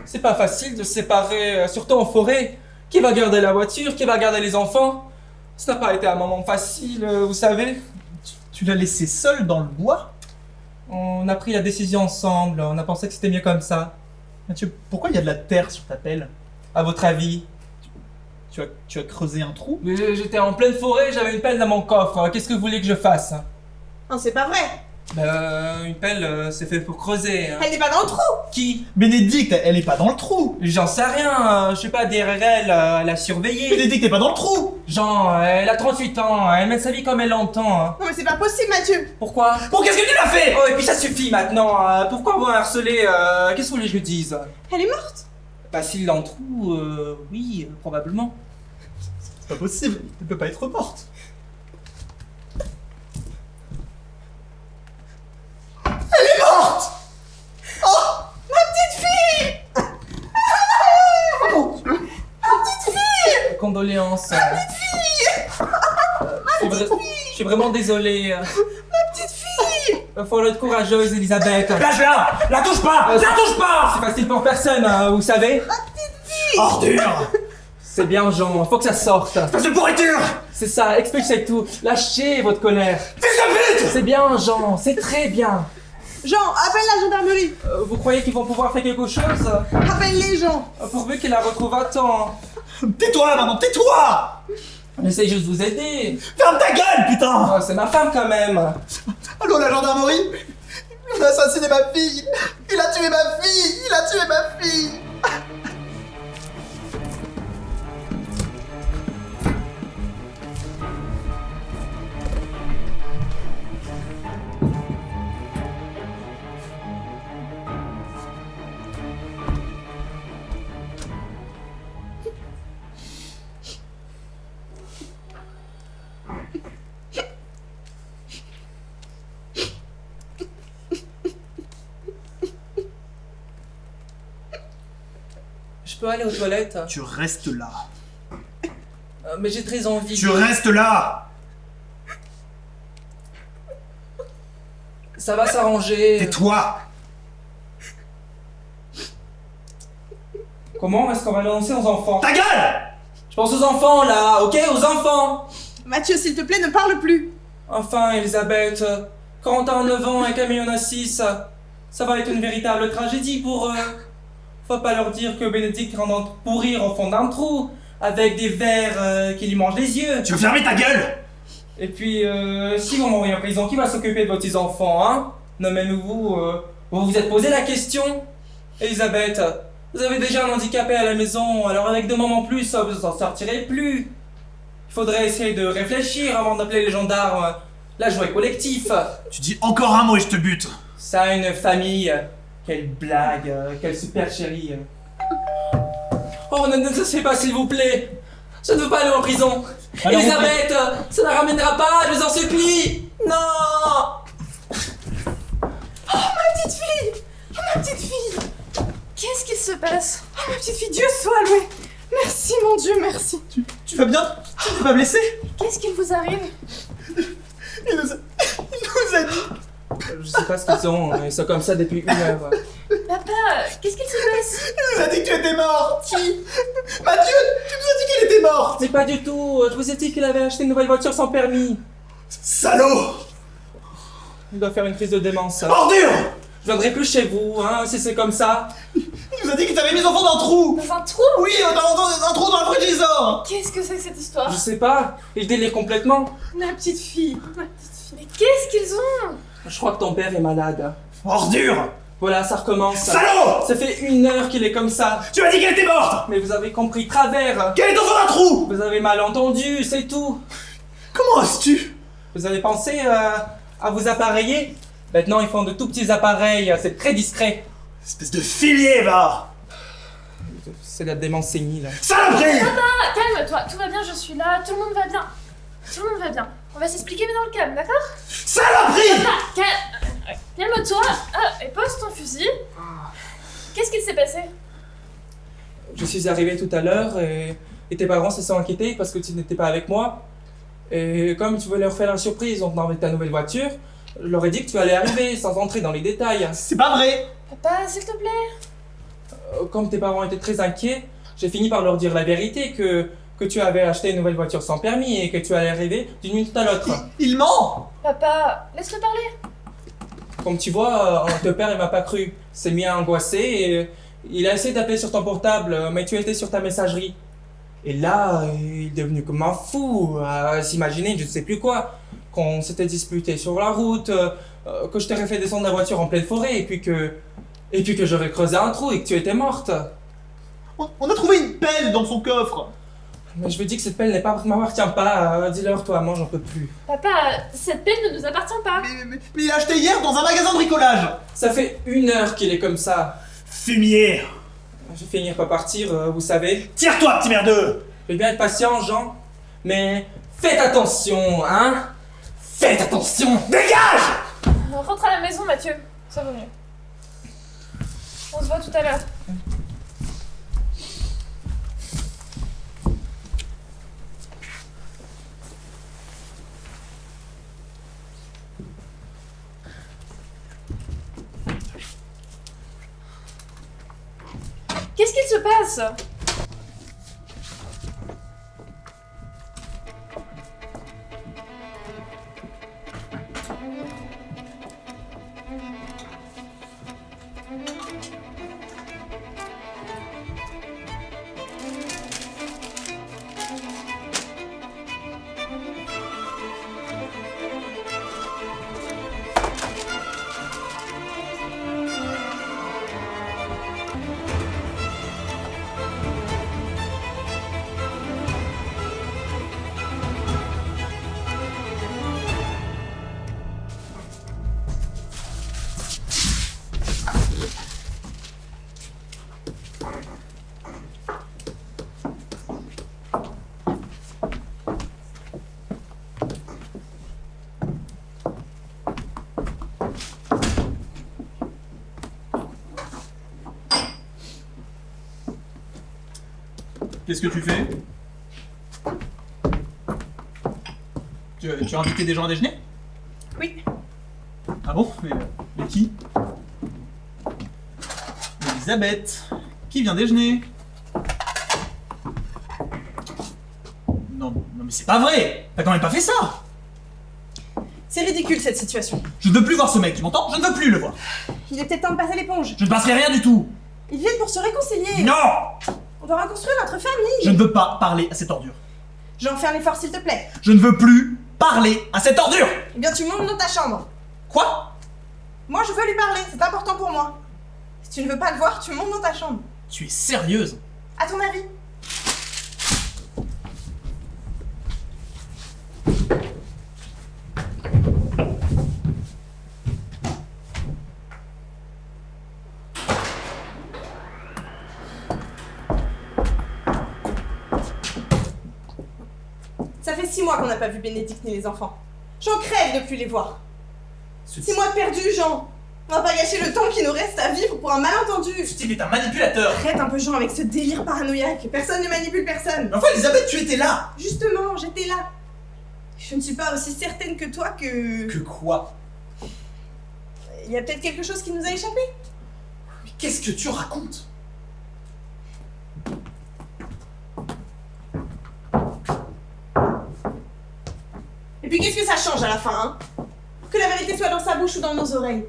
C'est pas facile de se séparer, surtout en forêt. Qui va garder la voiture? Qui va garder les enfants? Ça n'a pas été un moment facile, vous savez. Tu l'as laissé seul dans le bois? On a pris la décision ensemble, on a pensé que c'était mieux comme ça. Mathieu, pourquoi il y a de la terre sur ta pelle? À votre avis? Tu as creusé un trou? Mais j'étais en pleine forêt, j'avais une pelle dans mon coffre. Qu'est-ce que vous voulez que je fasse? Non, c'est pas vrai. Une pelle, c'est fait pour creuser. Elle n'est pas dans le trou. Qui? Bénédicte, elle est pas dans le trou! J'en sais rien, je sais pas, derrière elle, elle a surveillé. Bénédicte est pas dans le trou! Jean, elle a 38 ans, elle mène sa vie comme elle l'entend. Hein. Non, mais c'est pas possible, Mathieu. Pourquoi? Bon, qu'est-ce que tu l'as fait? Oh, et puis ça suffit maintenant, pourquoi vous harceler? Qu'est-ce que vous voulez que je dise? Elle est morte. Bah, s'il est dans le trou, oui, probablement. C'est pas possible, elle peut pas être morte. Elle est morte! Oh! Ma petite fille. Oh mon Dieu! Condoléances. Je suis vraiment désolé. Ma petite fille. Faut être courageuse, Elisabeth. Lâche-la! La touche pas! La touche pas! C'est facile pour personne, vous savez. Ordure! C'est bien, Jean, faut que ça sorte. Espèce de pourriture! C'est ça, expulsez tout. Lâchez votre colère. Fils de pute! C'est bien, Jean, c'est très bien. Jean, appelle la gendarmerie. Vous croyez qu'ils vont pouvoir faire quelque chose? Appelle-les, Jean. Pourvu qu'ils la retrouvent à temps. Tais-toi maintenant, tais-toi! J'essaie juste de vous aider. Ferme ta gueule, putain! Oh, c'est ma femme quand même. Allô, la gendarmerie? Il a assassiné ma fille! Il a tué ma fille! Il a tué ma fille! Je peux aller aux toilettes? Tu restes là. Mais j'ai très envie. Tu restes là! Ça va s'arranger. Tais-toi! Comment est-ce qu'on va l'annoncer aux enfants? Ta gueule! Je pense aux enfants là, ok? Aux enfants! Mathieu, s'il te plaît, ne parle plus. Enfin, Elisabeth, quand t'as 9 ans et Camille en a 6, ça va être une véritable tragédie pour eux. Faut pas leur dire que Bénédicte est en train de pourrir au fond d'un trou, avec des vers qui lui mangent les yeux. Tu veux fermer ta gueule? Et puis, si vous m'envoyez en prison, qui va s'occuper de vos petits-enfants, hein? Non mais vous, vous vous êtes posé la question? Elisabeth, Vous avez déjà un handicapé à la maison, alors avec 2 moments en plus, vous en sortirez plus. Il faudrait essayer de réfléchir avant d'appeler les gendarmes. La joie est collectif. Tu dis encore un mot et je te bute. Ça, une famille. Quelle blague, quelle super chérie. Oh, ne sais pas, s'il vous plaît. Je ne veux pas aller en prison. Alors, Elisabeth, ça ne la ramènera pas, je vous en supplie. Non. Petite fille! Oh, ma petite fille! Qu'est-ce qui se passe? Oh, ma petite fille, Dieu soit loué! Merci, mon Dieu, merci! Tu vas bien? Tu t'es pas blessé? Qu'est-ce qu'il vous arrive? Il nous a dit. Je sais pas ce qu'ils sont, ils sont comme ça depuis 1 heure. Papa, qu'est-ce qu'il se passe? Il nous a dit que tu étais mort. Qui? Mathieu, tu nous as dit qu'elle était morte. Mais pas du tout, je vous ai dit qu'il avait acheté une nouvelle voiture sans permis. Salaud. Il doit faire une crise de démence. Ordure. Je viendrai plus chez vous, hein, si c'est comme ça. Il nous a dit qu'il t'avait mis au fond d'un trou. Dans un trou? Oui, dans un trou dans le frigidor. Qu'est-ce que c'est que cette histoire? Je sais pas, il délire complètement. Ma petite fille! Ma petite fille! Mais qu'est-ce qu'ils ont? Je crois que ton père est malade. Ordure. Voilà, ça recommence. Salaud. Ça fait 1 heure qu'il est comme ça. Tu m'as dit qu'elle était morte. Mais vous avez compris travers. Qu'elle est au fond d'un trou. Vous avez mal entendu, c'est tout. Comment oses-tu? Vous avez pensé à vous appareiller? Maintenant, ils font de tout petits appareils, c'est très discret. Espèce de filier, va. C'est la démence sénile. Saloperie. Ah, calme-toi, tout va bien, je suis là, tout le monde va bien. Tout le monde va bien. On va s'expliquer mais dans le calme, d'accord? Saloperie. Calme-toi. Ah, et pose ton fusil. Qu'est-ce qu'il s'est passé? Je suis arrivé tout à l'heure et tes parents se sont inquiétés parce que tu n'étais pas avec moi. Et comme tu voulais leur faire la surprise en venant avec ta nouvelle voiture, je leur ai dit que tu allais arriver sans entrer dans les détails. C'est pas vrai. Papa, s'il te plaît. Comme tes parents étaient très inquiets, j'ai fini par leur dire la vérité que tu avais acheté une nouvelle voiture sans permis et que tu allais arriver d'une minute à l'autre. Il ment. Papa, laisse-le parler. Comme tu vois, ton père il m'a pas cru. Il s'est mis à angoisser et il a essayé d'appeler sur ton portable, mais tu étais sur ta messagerie. Et là, il est devenu comme un fou, à s'imaginer je ne sais plus quoi. Qu'on s'était disputé sur la route, que je t'aurais fait descendre la voiture en pleine forêt et puis que j'aurais creusé un trou et que tu étais morte. On a trouvé une pelle dans son coffre. Mais je veux dire que cette pelle m'appartient pas. Dis-leur toi, moi j'en peux plus. Papa, cette pelle ne nous appartient pas. Mais il l'a acheté hier dans un magasin de bricolage. Ça fait 1 heure qu'il est comme ça. Fumier. Je vais finir par partir, vous savez. Tire-toi, petit merdeux. Je vais bien être patient, Jean. Mais faites attention, hein. Faites attention. Dégage. Rentre à la maison, Mathieu. Ça vaut mieux. On se voit tout à l'heure. Qu'est-ce qu'il se passe? Qu'est-ce que tu fais? Tu as invité des gens à déjeuner? Oui. Ah bon? Mais qui? Elisabeth. Qui vient déjeuner? Non mais c'est pas vrai! T'as quand même pas fait ça! C'est ridicule cette situation. Je ne veux plus voir ce mec, tu m'entends? Je ne veux plus le voir! Il est peut-être temps de passer l'éponge. Je ne passerai rien du tout! Ils viennent pour se réconcilier. Non! On doit reconstruire notre famille. Je ne veux pas parler à cette ordure. J'en fais un effort s'il te plaît. Je ne veux plus parler à cette ordure! Eh bien tu montes dans ta chambre. Quoi? Moi je veux lui parler, c'est important pour moi. Si tu ne veux pas le voir, tu montes dans ta chambre. Tu es sérieuse? À ton avis? Ça fait 6 mois qu'on n'a pas vu Bénédicte ni les enfants. J'en crève de plus les voir. 6 mois de perdus, Jean. On va pas gâcher le temps qui nous reste à vivre pour un malentendu. Ce type est un manipulateur. Arrête un peu, Jean, avec ce délire paranoïaque. Personne ne manipule personne. Mais enfin, Elisabeth, tu étais là. Justement, j'étais là. Je ne suis pas aussi certaine que toi que... Que quoi? Il y a peut-être quelque chose qui nous a échappé. Mais qu'est-ce que tu racontes? Et puis qu'est-ce que ça change à la fin, hein? Que la vérité soit dans sa bouche ou dans nos oreilles.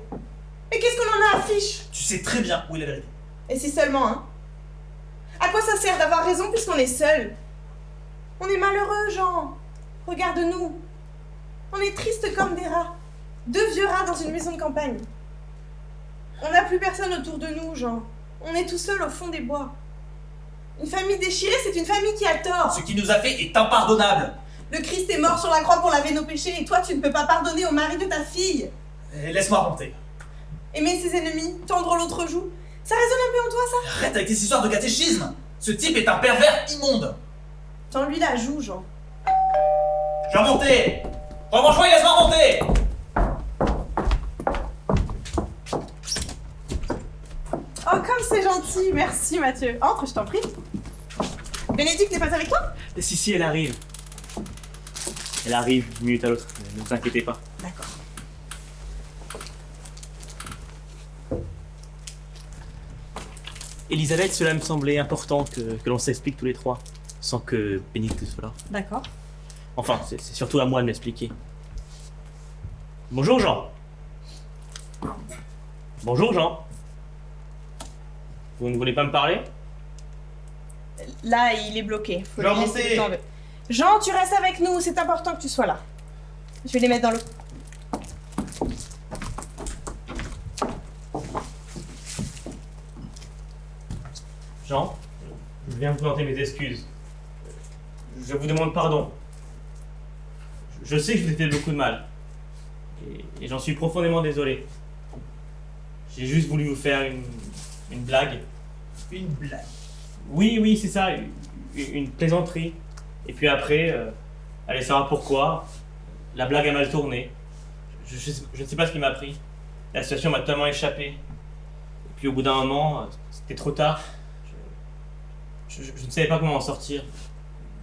Mais qu'est-ce qu'on en a à fiche? Tu sais très bien où est la vérité. Et si seulement, hein? À quoi ça sert d'avoir raison puisqu'on est seul? On est malheureux, Jean. Regarde-nous. On est tristes comme des rats. 2 vieux rats dans une maison de campagne. On n'a plus personne autour de nous, Jean. On est tout seul au fond des bois. Une famille déchirée, c'est une famille qui a tort. Ce qu'il nous a fait est impardonnable. Le Christ est mort sur la croix pour laver nos péchés et toi, tu ne peux pas pardonner au mari de ta fille. Laisse-moi raconter. Aimer ses ennemis, tendre l'autre joue. Ça résonne un peu en toi, ça? Arrête avec tes histoires de catéchisme. Ce type est un pervers immonde. Tends-lui la joue, Jean. Je vais remonter. Revanche-moi et laisse-moi remonter. Oh, comme c'est gentil. Merci, Mathieu. Entre, je t'en prie. Bénédicte n'est pas avec toi? Si, elle arrive. Elle arrive d'une minute à l'autre, ne vous inquiétez pas. D'accord. Elisabeth, cela me semblait important que l'on s'explique tous les trois, sans que Bénédicte soit là. D'accord. Enfin, c'est surtout à moi de m'expliquer. Bonjour Jean. Bonjour Jean. Vous ne voulez pas me parler? Là, il est bloqué. Faut Je vais lui laisser remonter. le temps de- Jean, tu restes avec nous. C'est important que tu sois là. Je vais les mettre dans l'eau. Jean, je viens vous présenter mes excuses. Je vous demande pardon. Je sais que je vous ai fait beaucoup de mal. Et j'en suis profondément désolé. J'ai juste voulu vous faire une blague. Une blague. Oui, c'est ça, une plaisanterie. Et puis après, allez savoir pourquoi, la blague a mal tourné. Je ne sais pas ce qui m'a pris. La situation m'a tellement échappé. Et puis au bout d'un moment, c'était trop tard. Je ne savais pas comment en sortir.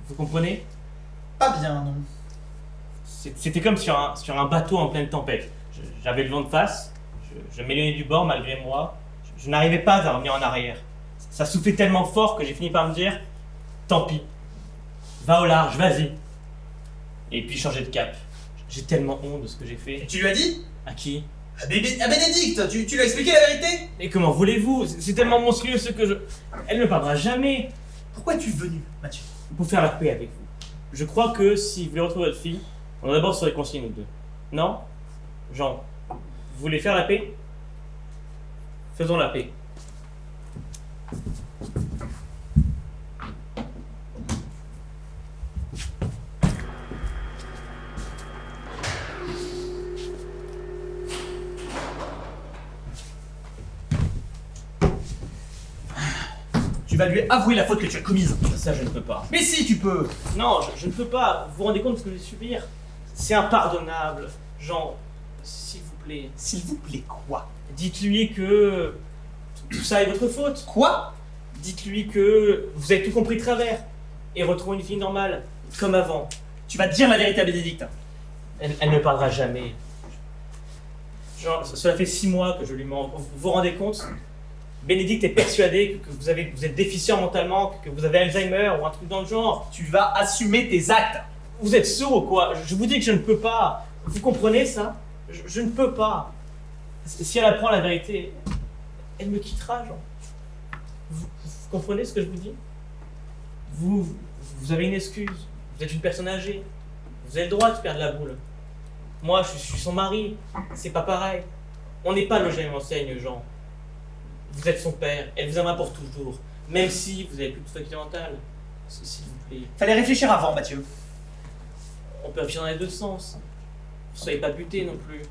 Vous comprenez? Pas bien, non. C'était comme sur un bateau en pleine tempête. J'avais le vent de face, je m'éloignais du bord malgré moi. Je n'arrivais pas à revenir en arrière. Ça soufflait tellement fort que j'ai fini par me dire tant pis, va au large, vas-y. Et puis changer de cap. J'ai tellement honte de ce que j'ai Et fait. tu lui as dit? À qui? À Bénédicte, tu lui as expliqué la vérité? Et comment voulez-vous? C'est tellement monstrueux ce que je... Elle ne me parlera jamais. Pourquoi es-tu venu, Mathieu? Pour faire la paix avec vous. Je crois que si vous voulez retrouver votre fille, on doit d'abord se réconcilier nous deux. Non? Jean, vous voulez faire la paix? Faisons la paix. Tu vas lui avouer la faute que tu as commise. Ça, je ne peux pas. Mais si, tu peux. Non, je ne peux pas. Vous vous rendez compte de ce que je vais subir? C'est impardonnable. Jean, s'il vous plaît, S'il vous plaît, quoi? dites-lui que tout ça est votre faute. Quoi? Dites-lui que vous avez tout compris de travers et retrouvez une fille normale, comme avant. Tu vas dire la vérité à Bénédicte. Elle ne parlera jamais. Jean, cela fait 6 mois que je lui mens. Vous vous rendez compte? Bénédicte est persuadée que vous êtes déficient mentalement, que vous avez Alzheimer ou un truc dans le genre. Tu vas assumer tes actes. Vous êtes sourd ou quoi? Je vous dis que je ne peux pas. Vous comprenez ça? Je ne peux pas. Si elle apprend la vérité, elle me quittera, Jean. Vous comprenez ce que je vous dis? Vous avez une excuse. Vous êtes une personne âgée. Vous avez le droit de perdre la boule. Moi, je suis son mari. C'est pas pareil. On n'est pas logés à la même enseigne, Jean. Vous êtes son père. Elle vous aimera pour toujours. Même si vous avez plus de faculté mentale. S'il vous plaît. Fallait réfléchir avant, Mathieu. On peut agir dans les deux sens. Vous soyez pas buté non plus.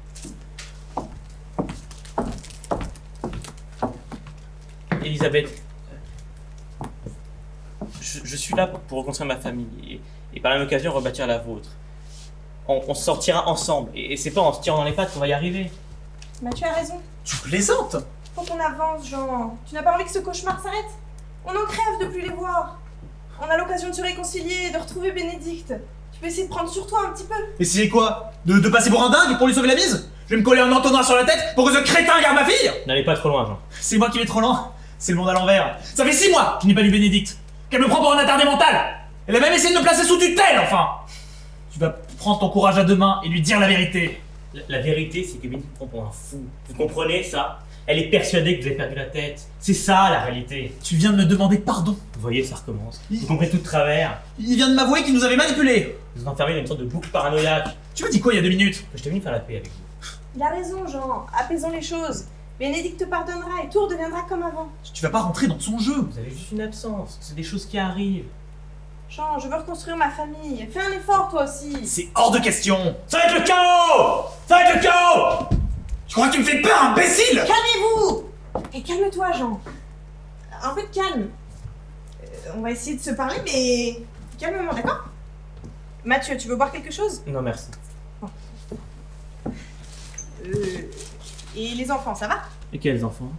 Elisabeth, je suis là pour reconstruire ma famille et par la même occasion rebâtir la vôtre. On sortira ensemble et c'est pas en se tirant dans les pattes qu'on va y arriver. Bah, tu as raison. Tu plaisantes? Faut qu'on avance, Jean. Tu n'as pas envie que ce cauchemar s'arrête? On en crève de plus les voir. On a l'occasion de se réconcilier, de retrouver Bénédicte. Tu peux essayer de prendre sur toi un petit peu. Essayer quoi? De passer pour un dingue pour lui sauver la mise? Je vais me coller un entonnoir sur la tête pour que ce crétin garde ma fille? N'allez pas trop loin, Jean. C'est moi qui vais trop loin. C'est le monde à l'envers. Ça fait 6 mois que je n'ai pas vu Bénédicte. Qu'elle me prend pour un attardé mental. Elle a même essayé de me placer sous tutelle, enfin. Tu vas prendre ton courage à deux mains et lui dire la vérité. La vérité, c'est que Bénédicte me prend pour un fou. Vous comprenez ça? Elle est persuadée que vous avez perdu la tête. C'est ça la réalité. Tu viens de me demander pardon. Vous voyez, ça recommence. Vous comprenez tout de travers. Il vient de m'avouer qu'il nous avait manipulés. Vous enfermez dans une sorte de boucle paranoïaque. Tu m'as dit quoi il y a 2 minutes? Je t'ai venu faire la paix avec vous. Il a raison, Jean. Apaisons les choses. Bénédicte te pardonnera et tout redeviendra comme avant. Tu vas pas rentrer dans son jeu. Vous avez juste une absence. C'est des choses qui arrivent. Jean, je veux reconstruire ma famille. Fais un effort, toi aussi. C'est hors de question. Ça va être le chaos! Ça va être le chaos! Tu crois que tu me fais peur, imbécile? Calmez-vous! Et calme-toi, Jean. Un peu de calme. On va essayer de se parler, mais calmement, d'accord? Mathieu, tu veux boire quelque chose? Non, merci. Et les enfants, ça va? Et quels enfants?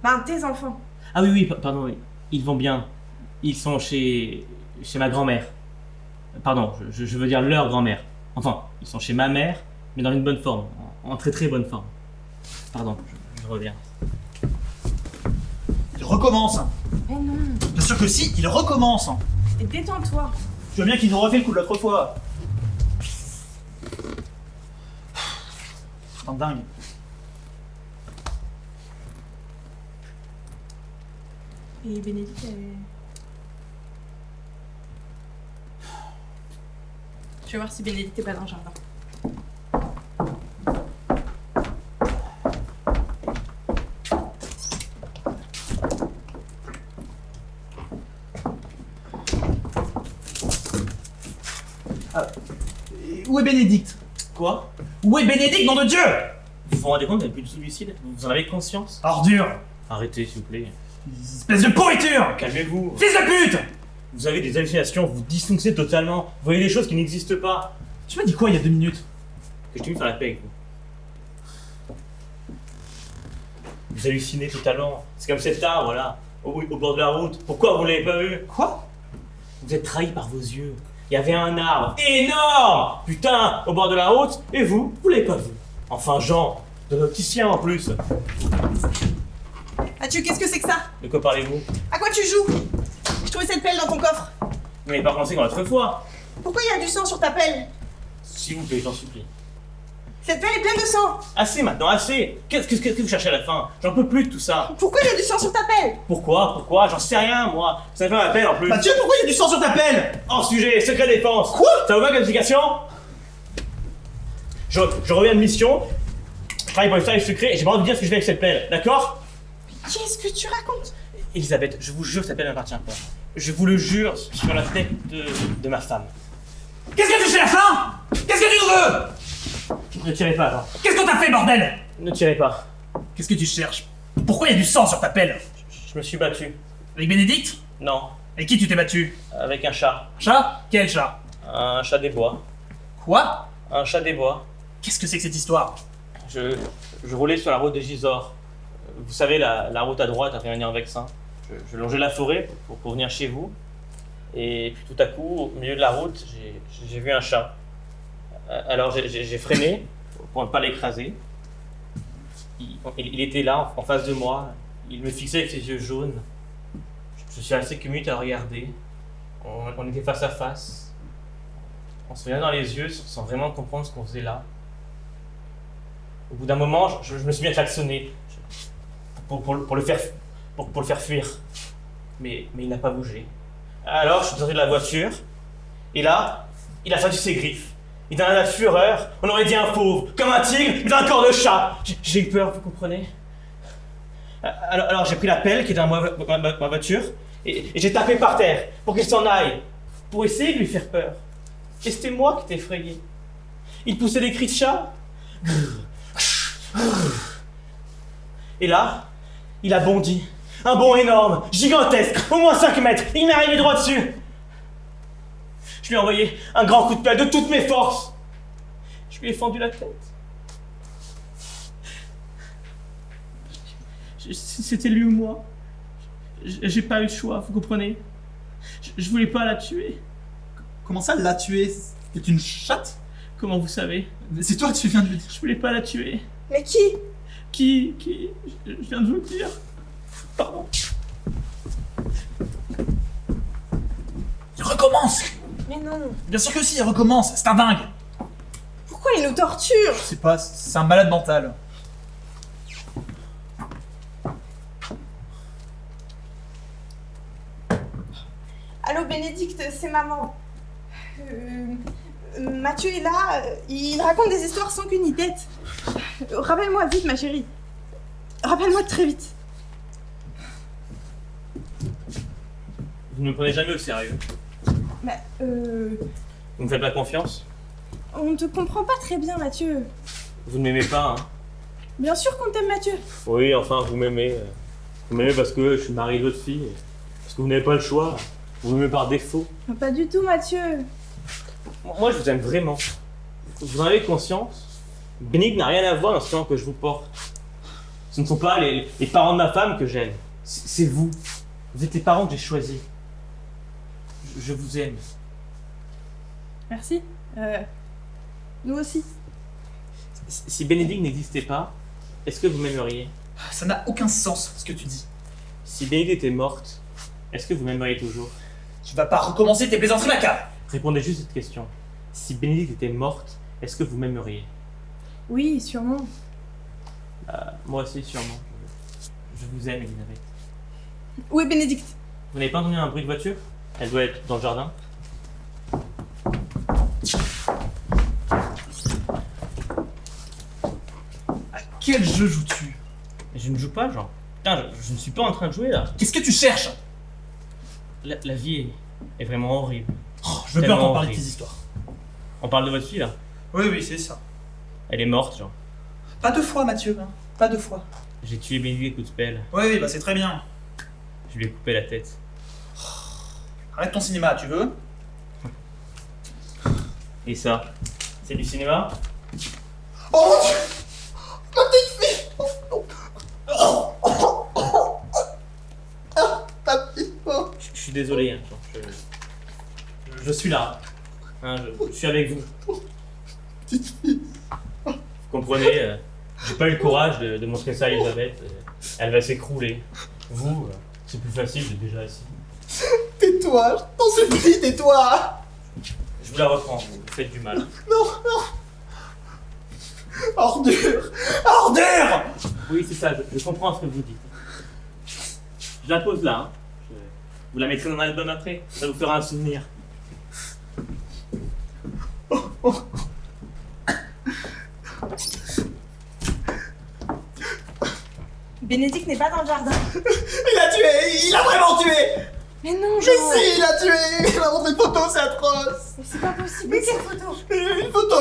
Ben, tes enfants. Ah oui, oui, pardon, oui. Ils vont bien. Ils sont chez ma grand-mère. Pardon, je veux dire leur grand-mère. Enfin, ils sont chez ma mère, mais dans une bonne forme. En très très bonne forme. Pardon, je reviens. Il recommence. Mais non. Bien sûr que si, il recommence. Et détends-toi. Tu vois bien qu'ils ont refait le coup de l'autre fois. C'est un dingue. Et Bénédicte, Je vais voir si Bénédicte est pas dans le jardin. Où est Bénédicte? Quoi? Où est Bénédicte, nom de Dieu? Vous vous rendez compte qu'il n'y a plus de suicide? Vous en avez conscience? Ordure. Arrêtez, s'il vous plaît. Espèce de pourriture. Calmez-vous. Fils de pute. Vous avez des hallucinations, vous dysfonctionnez totalement. Vous voyez des choses qui n'existent pas. Tu m'as dit quoi il y a 2 minutes? Que je t'ai vu faire la paix avec vous. Vous hallucinez totalement. C'est comme cet arbre là, au bord de la route. Pourquoi vous l'avez pas vu? Quoi? Vous êtes trahi par vos yeux. Il y avait un arbre énorme, putain, au bord de la route, et vous l'avez pas vu. Enfin, Jean, de l'opticien en plus. Mathieu, qu'est-ce que c'est que ça? De quoi parlez-vous? À quoi tu joues? Je trouvais cette pelle dans ton coffre. Vous n'avez pas commencé comme l'autre fois. Pourquoi il y a du sang sur ta pelle? S'il vous plaît, j'en supplie. Cette pelle est pleine de sang. Assez maintenant, assez. Qu'est-ce que vous cherchez à la fin? J'en peux plus de tout ça. Pourquoi il y a du sang sur ta pelle? Pourquoi? J'en sais rien, moi. Ça fait un appel en plus. Mathieu, pourquoi il y a du sang sur ta pelle? Hors sujet, secret défense. Quoi? Ça vous va comme explication? Je reviens de mission. Je travaille pour les services secrets et j'ai pas envie de dire ce que je fais avec cette pelle, d'accord? Qu'est-ce que tu racontes? Elisabeth, je vous jure que cette pelle ne m'appartient pas. Je vous le jure sur la tête de ma femme. Qu'est-ce que tu fais à la fin? Qu'est-ce que tu veux? Ne tirez pas, Jean. Qu'est-ce qu'on t'a fait, bordel? Ne tirez pas. Qu'est-ce que tu cherches? Pourquoi il y a du sang sur ta pelle? Je me suis battu. Avec Bénédicte? Non, Avec qui tu t'es battu? avec un chat. Chat? Quel chat? Un chat des bois. Quoi? Un chat des bois. Qu'est-ce que c'est que cette histoire? Je roulais sur la route de Gisors. Vous savez, la route à droite après venir en Vexin. Je longeais la forêt pour venir chez vous. Et puis tout à coup, au milieu de la route, j'ai vu un chat. Alors j'ai freiné pour ne pas l'écraser. Il était là, en face de moi. Il me fixait avec ses yeux jaunes. Je suis resté quelques minutes à le regarder. On était face à face. On se regardait dans les yeux sans vraiment comprendre ce qu'on faisait là. Au bout d'un moment, je me suis mis à klaxonner pour le faire fuir. Mais il n'a pas bougé. Alors je suis sorti de la voiture, et là, il a sorti ses griffes. Et dans la fureur, on aurait dit un fauve, comme un tigre, mais dans un corps de chat. J'ai eu peur, vous comprenez? Alors j'ai pris la pelle qui était dans ma voiture, Et j'ai tapé par terre pour qu'il s'en aille, pour essayer de lui faire peur. Et c'était moi qui t'effrayais. Il poussait des cris de chat. Et là, il a bondi. Un bond énorme, gigantesque, au moins 5 mètres. Il m'est arrivé droit dessus. Je lui ai envoyé un grand coup de pelle de toutes mes forces. Je lui ai fendu la tête. C'était lui ou moi. J'ai pas eu le choix, vous comprenez? Je voulais pas la tuer. Comment ça, l'a tué? C'est une chatte? Comment vous savez? Mais c'est toi que tu viens de le dire. Je voulais pas la tuer. Mais qui? Qui? Je viens de vous le dire. Pardon. Il recommence! Mais non. Bien sûr que si, il recommence, c'est un dingue! Pourquoi il nous torture? Je sais pas, c'est un malade mental. Allô Bénédicte, c'est maman. Mathieu est là, il raconte des histoires sans queue ni tête. Rappelle-moi vite ma chérie. Rappelle-moi très vite. Vous ne me prenez jamais au sérieux. Mais Vous me faites pas confiance? on ne te comprend pas très bien Mathieu. Vous ne m'aimez pas, hein? Bien sûr qu'on t'aime Mathieu. Oui, enfin, vous m'aimez. Vous m'aimez parce que je suis mari de votre fille. Parce que vous n'avez pas le choix. Vous m'aimez par défaut. Pas du tout Mathieu. Moi, je vous aime vraiment. Vous en avez conscience? Bénédicte n'a rien à voir dans ce temps que je vous porte. Ce ne sont pas les parents de ma femme que j'aime. C'est vous. Vous êtes les parents que j'ai choisis. Je vous aime. Merci. Nous aussi. Si Bénédicte n'existait pas, est-ce que vous m'aimeriez? Ça n'a aucun sens, ce que tu dis. Si Bénédicte était morte, est-ce que vous m'aimeriez toujours? Tu vas pas recommencer tes plaisanteries macabres! Répondez juste à cette question. Si Bénédicte était morte, est-ce que vous m'aimeriez? Oui, sûrement. Moi aussi, sûrement. Je vous aime, Elisabeth. Où est Bénédicte? Vous n'avez pas entendu un bruit de voiture? Elle doit être dans le jardin. À quel jeu joues-tu? Je ne joue pas, genre. Putain, je ne suis pas en train de jouer, là. Qu'est-ce que tu cherches? La vie est vraiment horrible. Oh, je veux plus Tellement entendre parler de horrible. tes histoires. On parle de votre fille, là. Oui, oui, c'est ça. Elle est morte, genre. Pas deux fois, Mathieu, hein. Pas deux fois. J'ai tué Bénédicte à coups de pelle. Oui, oui, bah c'est très bien. Je lui ai coupé la tête. Arrête ton cinéma, tu veux? Et ça, c'est du cinéma? Oh mon Dieu! Ma petite fille! Ta fille! Oh. Je suis désolé, hein, genre, je suis là. Hein, je suis avec vous. Petite fille! Vous comprenez, j'ai pas eu le courage de montrer ça à Elisabeth. Elle va s'écrouler. Vous, c'est plus facile, j'ai déjà assis. Tais-toi, je t'en supplie, tais-toi! Je vous la reprends, vous faites du mal. Non, non! Ordure! Ordure! Oui, c'est ça, je comprends ce que vous dites. Je la pose là, hein. Vous la mettrez dans un album après, ça vous fera un souvenir. Bénédicte n'est pas dans le jardin. Il a tué! Il a vraiment tué! Mais non, Mais Jean. si, il a tué! Il m'a montré une photo, c'est atroce! Mais c'est pas possible. Mais quelle photo?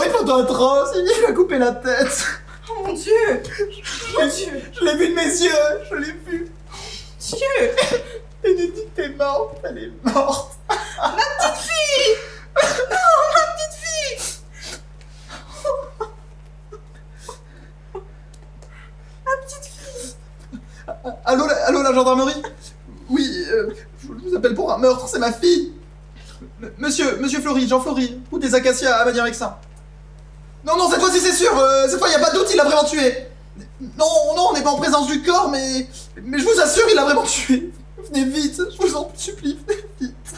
Une photo atroce! Il a coupé la tête! Oh mon Dieu. Mon Dieu. Je l'ai vu de mes yeux! Je l'ai vu! Dieu. Bénédicte est morte! Elle est morte! Ma petite fille. Non, ma petite fille. Ma petite fille. Allô, la gendarmerie? Oui, je vous appelle pour un meurtre, c'est ma fille! Monsieur Fleury, Jean Fleury, ou des acacias à Magny-Vexin. Non, cette fois-ci c'est sûr, cette fois y a pas de doute, il l'a vraiment tué! Non, on n'est pas en présence du corps, mais je vous assure, il l'a vraiment tué! Venez vite, je vous en supplie, venez vite!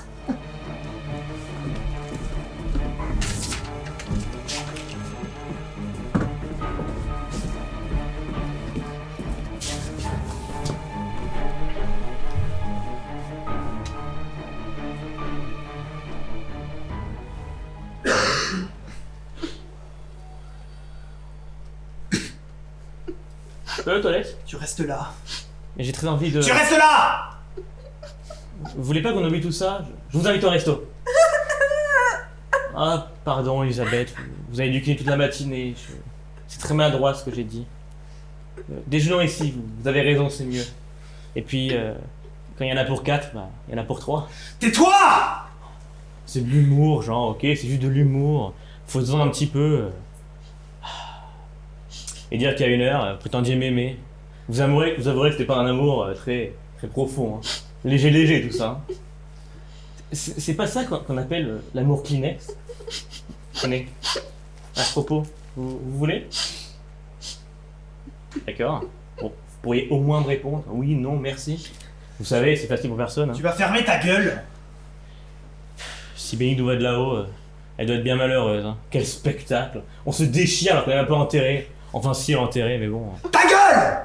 Je peux aller aux toilettes? Tu restes là. Mais j'ai très envie de... Tu restes là! Vous voulez pas qu'on oublie tout ça? Je vous invite au resto. Ah, pardon Elisabeth, vous avez dû cliner toute la matinée. C'est très maladroit ce que j'ai dit. Déjeunons ici, vous avez raison, c'est mieux. Et puis, quand il y en a pour 4, bah, il y en a pour 3. Tais-toi! C'est de l'humour, genre, ok, c'est juste de l'humour. Faisons un petit peu. Et dire qu'il y a 1 heure, vous prétendiez m'aimer. Vous avouerez que c'était pas un amour très, très profond. Hein. Léger, tout ça. C'est pas ça qu'on appelle l'amour Kleenex. Prenez. À ce propos, vous voulez? D'accord. Bon, vous pourriez au moins me répondre. Oui, non, merci. Vous savez, c'est facile pour personne. Hein. Tu vas fermer ta gueule! Si Bénique nous voit de là-haut, elle doit être bien malheureuse. Hein. Quel spectacle! On se déchire alors qu'on est un peu enterré. Enfin, si, enterré, mais bon. Ta gueule!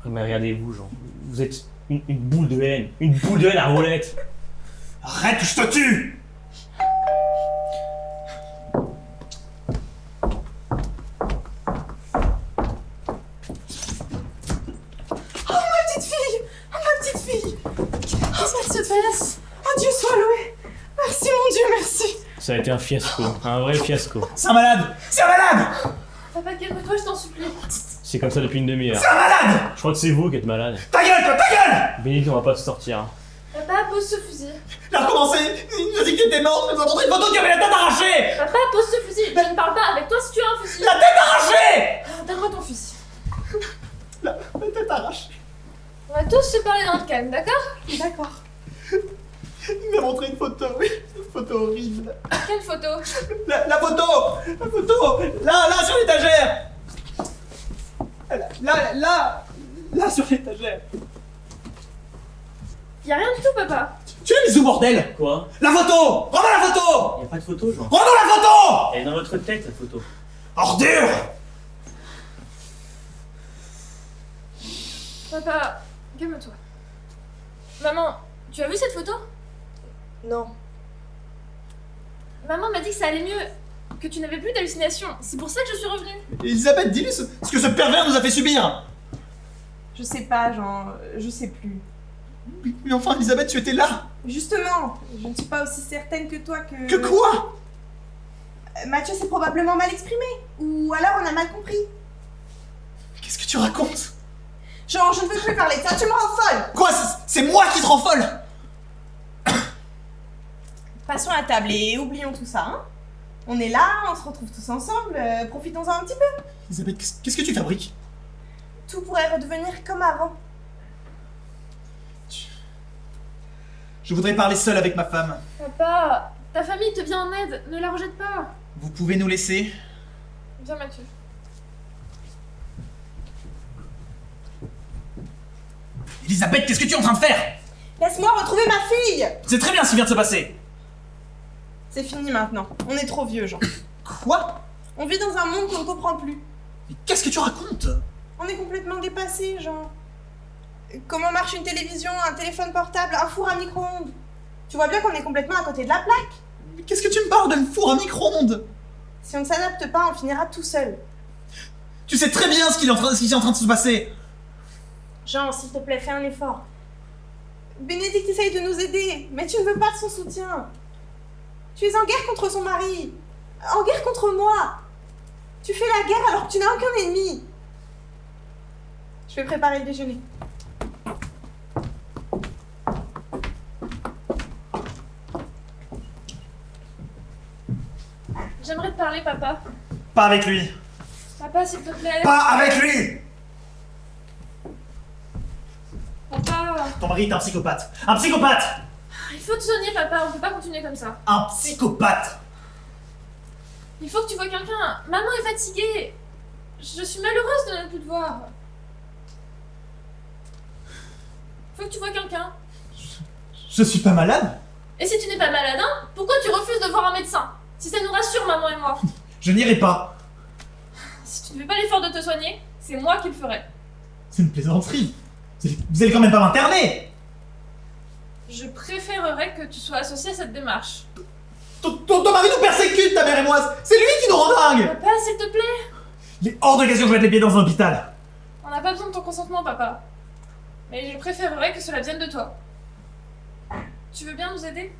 Mais regardez-vous, genre. Vous êtes une boule de haine. Une boule de haine à roulette. Arrête ou je te tue! Petite fille! Qu'est-ce qui se passe? Oh Dieu soit loué! Merci mon Dieu, merci! Ça a été un fiasco. Un vrai fiasco. C'est un malade! C'est un malade! Papa, calme-toi, je t'en supplie. C'est comme ça depuis une demi-heure. C'est un malade! Je crois que c'est vous qui êtes malade. Ta gueule, toi, ta gueule! Bénique, on va pas se sortir. Hein. Papa, pose ce fusil. Il a recommencé! Il nous a dit que t'étais mort! Il nous a montré une photo qui avait la tête arrachée! Papa, pose ce fusil. Je ne parle pas avec toi si tu as un fusil. La tête arrachée! Donne-moi ton fusil. La tête arrachée. On va tous se parler dans le calme, d'accord? D'accord. Il m'a montré une photo, une photo horrible. Quelle photo? La photo! La photo! Là, sur l'étagère! Là, sur l'étagère! Y'a rien du tout, papa. Tu l'as mis où, bordel? Quoi? La photo! Rends-moi la photo! Y a pas de photo, genre. Rends-moi la photo! Elle est dans votre tête, la photo. Ordure! Papa, calme-toi. Maman, tu as vu cette photo? Non. Maman m'a dit que ça allait mieux, que tu n'avais plus d'hallucinations. C'est pour ça que je suis revenue. Elisabeth, dis-lui ce que ce pervers nous a fait subir! Je sais pas, je sais plus. Mais enfin, Elisabeth, tu étais là! Justement, je ne suis pas aussi certaine que toi que... Que quoi? Mathieu s'est probablement mal exprimé. Ou alors on a mal compris. Qu'est-ce que tu racontes? Genre, je ne veux plus parler de ça, tu me rends folle! Quoi? C'est moi qui te rends folle! Passons à table et oublions tout ça, hein. On est là, on se retrouve tous ensemble, profitons-en un petit peu. Elisabeth, qu'est-ce que tu fabriques? Tout pourrait redevenir comme avant. Je voudrais parler seul avec ma femme. Papa, ta famille te vient en aide, ne la rejette pas. Vous pouvez nous laisser? Viens, Mathieu. Elisabeth, qu'est-ce que tu es en train de faire? Laisse-moi retrouver ma fille! C'est très bien ce qui vient de se passer. C'est fini maintenant, on est trop vieux, Jean. Quoi? On vit dans un monde qu'on ne comprend plus. Mais qu'est-ce que tu racontes? On est complètement dépassé, Jean. Comment marche une télévision, un téléphone portable, un four à micro-ondes? Tu vois bien qu'on est complètement à côté de la plaque. Mais qu'est-ce que tu me parles d'un four à micro-ondes? Si on ne s'adapte pas, on finira tout seul. Tu sais très bien ce qui est en train de se passer. Jean, s'il te plaît, fais un effort. Bénédicte essaye de nous aider, mais tu ne veux pas de son soutien. Tu es en guerre contre son mari, en guerre contre moi. Tu fais la guerre alors que tu n'as aucun ennemi. Je vais préparer le déjeuner. J'aimerais te parler, papa. Pas avec lui. Papa, s'il te plaît. Pas avec lui. Papa, Ton mari est un psychopathe. Un psychopathe. il faut te soigner, papa. On peut pas continuer comme ça. Un psychopathe. Il faut que tu vois quelqu'un. Maman est fatiguée. Je suis malheureuse de ne plus te voir. Faut que tu vois quelqu'un. Je suis pas malade. Et si tu n'es pas malade, hein, pourquoi tu refuses de voir un médecin? Si ça nous rassure, maman et moi. Je n'irai pas. Si tu ne fais pas l'effort de te soigner, c'est moi qui le ferai. C'est une plaisanterie. Vous allez quand même pas m'interner. Je préférerais que tu sois associé à cette démarche. Ton mari nous persécute, ta mère et moi. C'est lui qui nous rend dingue. Papa, s'il te plaît. Il est hors de question que je mette les pieds dans un hôpital. On n'a pas besoin de ton consentement, papa. Mais je préférerais que cela vienne de toi. Tu veux bien nous aider?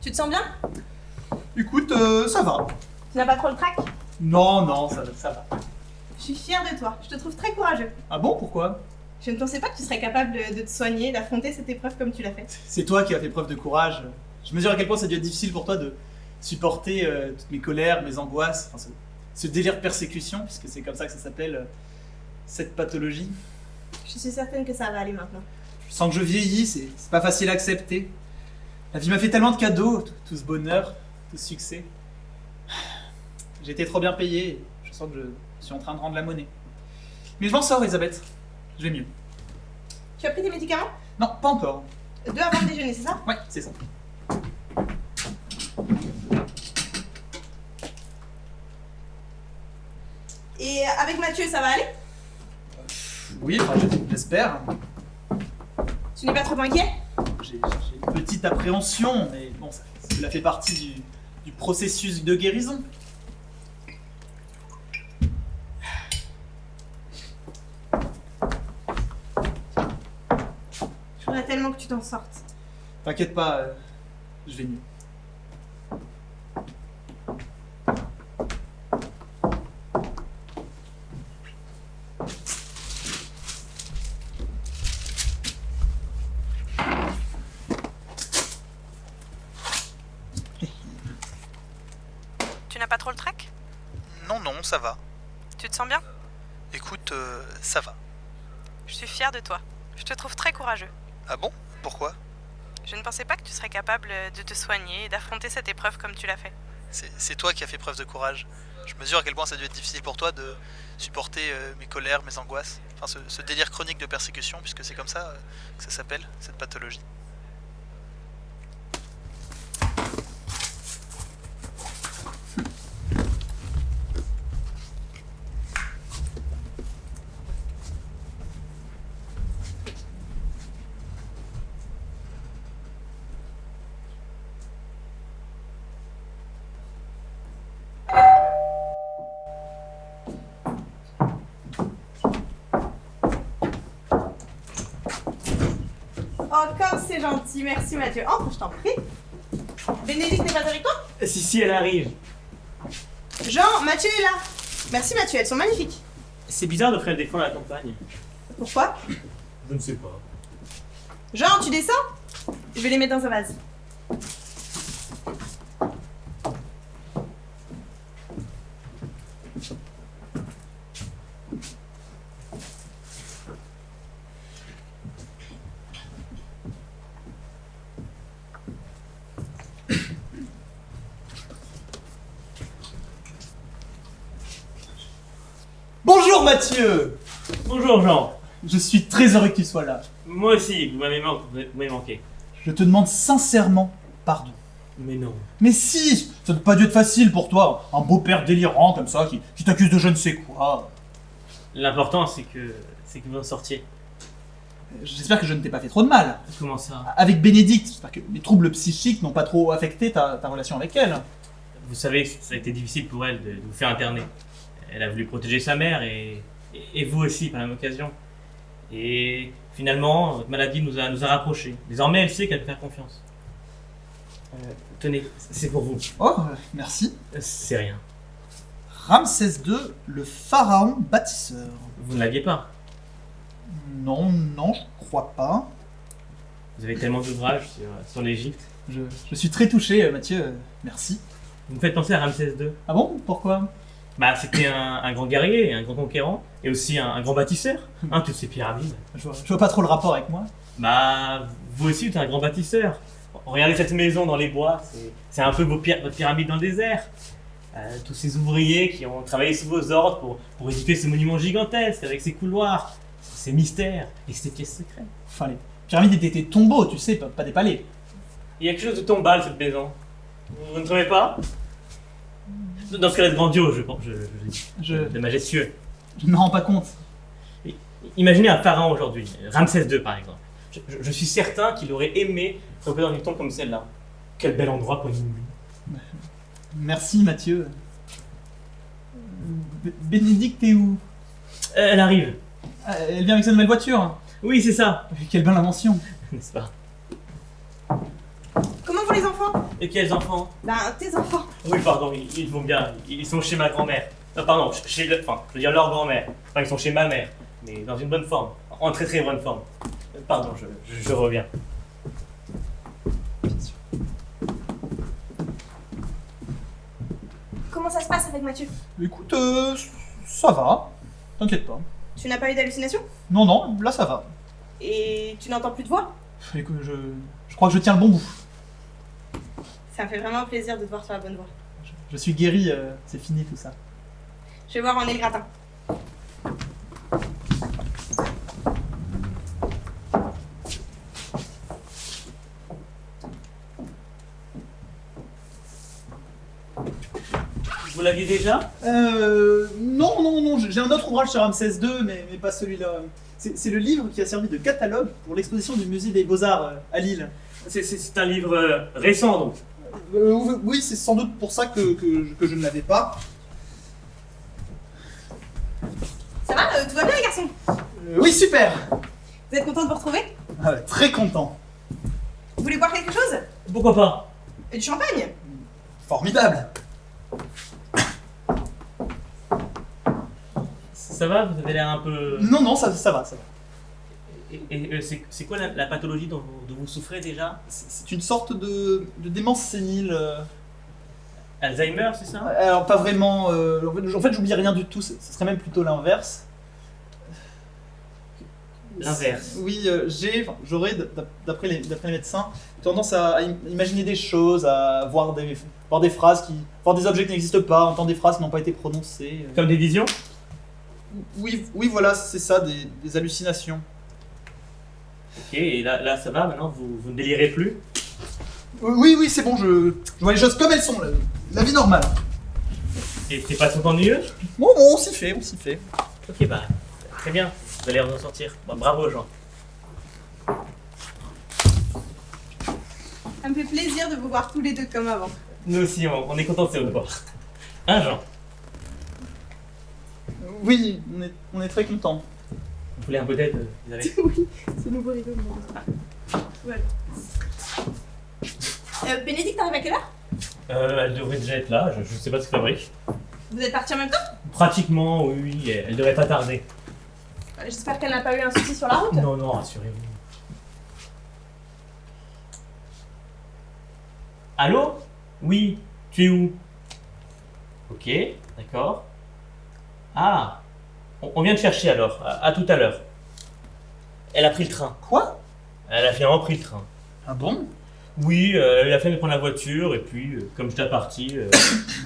Tu te sens bien? Écoute, ça va. Tu n'as pas trop le trac? Non, ça va. Je suis fière de toi, je te trouve très courageux. Ah bon, pourquoi? Je ne pensais pas que tu serais capable de te soigner, d'affronter cette épreuve comme tu l'as fait. C'est toi qui as fait preuve de courage. Je mesure à quel point ça a dû être difficile pour toi de supporter toutes mes colères, mes angoisses, enfin, ce délire de persécution, puisque c'est comme ça que ça s'appelle, cette pathologie. Je suis certaine que ça va aller maintenant. Je sens que je vieillis, c'est pas facile à accepter. La vie m'a fait tellement de cadeaux, tout ce bonheur, tout ce succès. J'ai été trop bien payé, je sens que je suis en train de rendre la monnaie. Mais je m'en sors, Elisabeth. Je vais mieux. Tu as pris tes médicaments? Non, pas encore. 2 avant le déjeuner, c'est ça? Ouais, c'est ça. Et avec Mathieu, ça va aller? Oui, enfin, j'espère. Tu n'es pas trop inquiet? J'ai une petite appréhension, mais bon, cela fait partie du processus de guérison. Je voudrais tellement que tu t'en sortes. T'inquiète pas, je vais mieux. Tu n'as pas trop le trac? Non, ça va. Tu te sens bien? Écoute, ça va. Je suis fière de toi. Je te trouve très courageux. Ah bon? Pourquoi? Je ne pensais pas que tu serais capable de te soigner et d'affronter cette épreuve comme tu l'as fait. C'est toi qui as fait preuve de courage. Je mesure à quel point ça a dû être difficile pour toi de supporter mes colères, mes angoisses. Enfin, ce délire chronique de persécution, puisque c'est comme ça que ça s'appelle, cette pathologie. Oh, comme c'est gentil, merci Mathieu. Entre, je t'en prie. Bénédicte n'est pas avec toi? Si, elle arrive. Jean, Mathieu est là. Merci Mathieu, elles sont magnifiques. C'est bizarre d'offrir des fleurs à la campagne. Pourquoi? Je ne sais pas. Jean, tu descends? Je vais les mettre dans un vase. Bonjour Mathieu! Bonjour Jean. Je suis très heureux que tu sois là. Moi aussi, vous m'avez manqué. Je te demande sincèrement pardon. Mais non. Mais si! Ça n'a pas dû être facile pour toi, un beau-père délirant comme ça, qui t'accuse de je ne sais quoi. L'important, c'est que vous en sortiez. J'espère que je ne t'ai pas fait trop de mal. Comment ça? Avec Bénédicte, j'espère que les troubles psychiques n'ont pas trop affecté ta relation avec elle. Vous savez, ça a été difficile pour elle de vous faire interner. Elle a voulu protéger sa mère et vous aussi par la même occasion. Et finalement, votre maladie nous a rapprochés. Désormais, elle sait qu'elle peut faire confiance. Tenez, c'est pour vous. Oh, merci. C'est rien. Ramsès II, le pharaon bâtisseur. Vous ne l'aviez pas. Non, je crois pas. Vous avez tellement d'ouvrages sur l'Égypte. Je suis très touché, Mathieu. Merci. Vous me faites penser à Ramsès II. Ah bon? Pourquoi? Bah, c'était un grand guerrier, un grand conquérant, et aussi un grand bâtisseur. Hein, toutes ces pyramides. Je vois pas trop le rapport avec moi. Bah, vous aussi, vous êtes un grand bâtisseur. Regardez cette maison dans les bois, c'est un peu votre pyramide dans le désert. Tous ces ouvriers qui ont travaillé sous vos ordres pour édifier ce monument gigantesque avec ses couloirs, ses mystères et ses pièces secrètes. Enfin, les pyramides étaient des tombeaux, tu sais, pas des palais. Il y a quelque chose de tombal cette maison. Vous ne trouvez pas? Dans ce cas-là, de grandiose, je pense. De majestueux. Je ne me rends pas compte. Imaginez un pharaon aujourd'hui, Ramsès II par exemple. Je suis certain qu'il aurait aimé tomber dans une tombe comme celle-là. Quel bel endroit pour une momie. Merci Mathieu. Bénédicte est où? Elle arrive. Elle vient avec sa nouvelle voiture. Oui, c'est ça. Quelle belle invention. N'est-ce pas? Comment vont les enfants? Et quels enfants? Ben, tes enfants. Oui, pardon, ils vont bien. Ils sont chez ma grand-mère. Pardon, je veux dire leur grand-mère. Enfin, ils sont chez ma mère. Mais dans une bonne forme. En très très bonne forme. Pardon, je reviens. Comment ça se passe avec Mathieu? Écoute, ça va. T'inquiète pas. Tu n'as pas eu d'hallucination? Non, non, là ça va. Et tu n'entends plus de voix? Écoute, je crois que je tiens le bon bout. Ça me fait vraiment plaisir de te voir sur la bonne voie. Je suis guéri, c'est fini tout ça. Je vais voir en est le gratin. Vous l'aviez déjà? Non, j'ai un autre ouvrage sur Ramsès II, mais pas celui-là. C'est le livre qui a servi de catalogue pour l'exposition du musée des Beaux-Arts à Lille. C'est un livre récent donc. Oui, c'est sans doute pour ça que je ne l'avais pas. Ça va? Tout va bien les garçons? Oui, super. Vous êtes contents de vous retrouver? Très content. Vous voulez boire quelque chose? Pourquoi pas? Du champagne? Formidable. Ça va? Vous avez l'air un peu... Non, ça va. Et c'est quoi la pathologie dont vous souffrez déjà? C'est une sorte de démence sénile. Alzheimer, c'est ça? Alors, pas vraiment. En fait, j'oublie rien du tout. Ce serait même plutôt l'inverse. L'inverse. Oui, j'aurais, d'après les médecins, tendance à imaginer des choses, à voir des phrases, voir des objets qui n'existent pas, entendre des phrases qui n'ont pas été prononcées. Comme des visions? Oui, voilà, c'est ça, des hallucinations. Ok, et là ça va, maintenant vous ne délirez plus? Oui, c'est bon, je vois les choses comme elles sont, la vie normale. Et c'est pas trop ennuyeux? Bon, on s'y fait. Ok, bah, très bien, vous allez en sortir. Bon, bravo Jean. Ça me fait plaisir de vous voir tous les deux comme avant. Nous aussi, on est contents de vous voir. Hein Jean? Oui, on est très contents. Vous voulez un peu d'aide, Isabelle? Oui, c'est nouveau rigolo. Voilà. Bénédicte arrive à quelle heure? Elle devrait déjà être là, je sais pas ce qu'elle fabrique. Vous êtes partis en même temps? Pratiquement, oui, elle devrait pas tarder. J'espère qu'elle n'a pas eu un souci sur la route. Non, rassurez-vous. Allô? Oui, tu es où? Ok, d'accord. Ah, on vient de chercher alors, à tout à l'heure. Elle a pris le train. Quoi? Elle a finalement pris le train. Ah bon? Oui, elle a fait de prendre la voiture et puis, comme j'étais parti,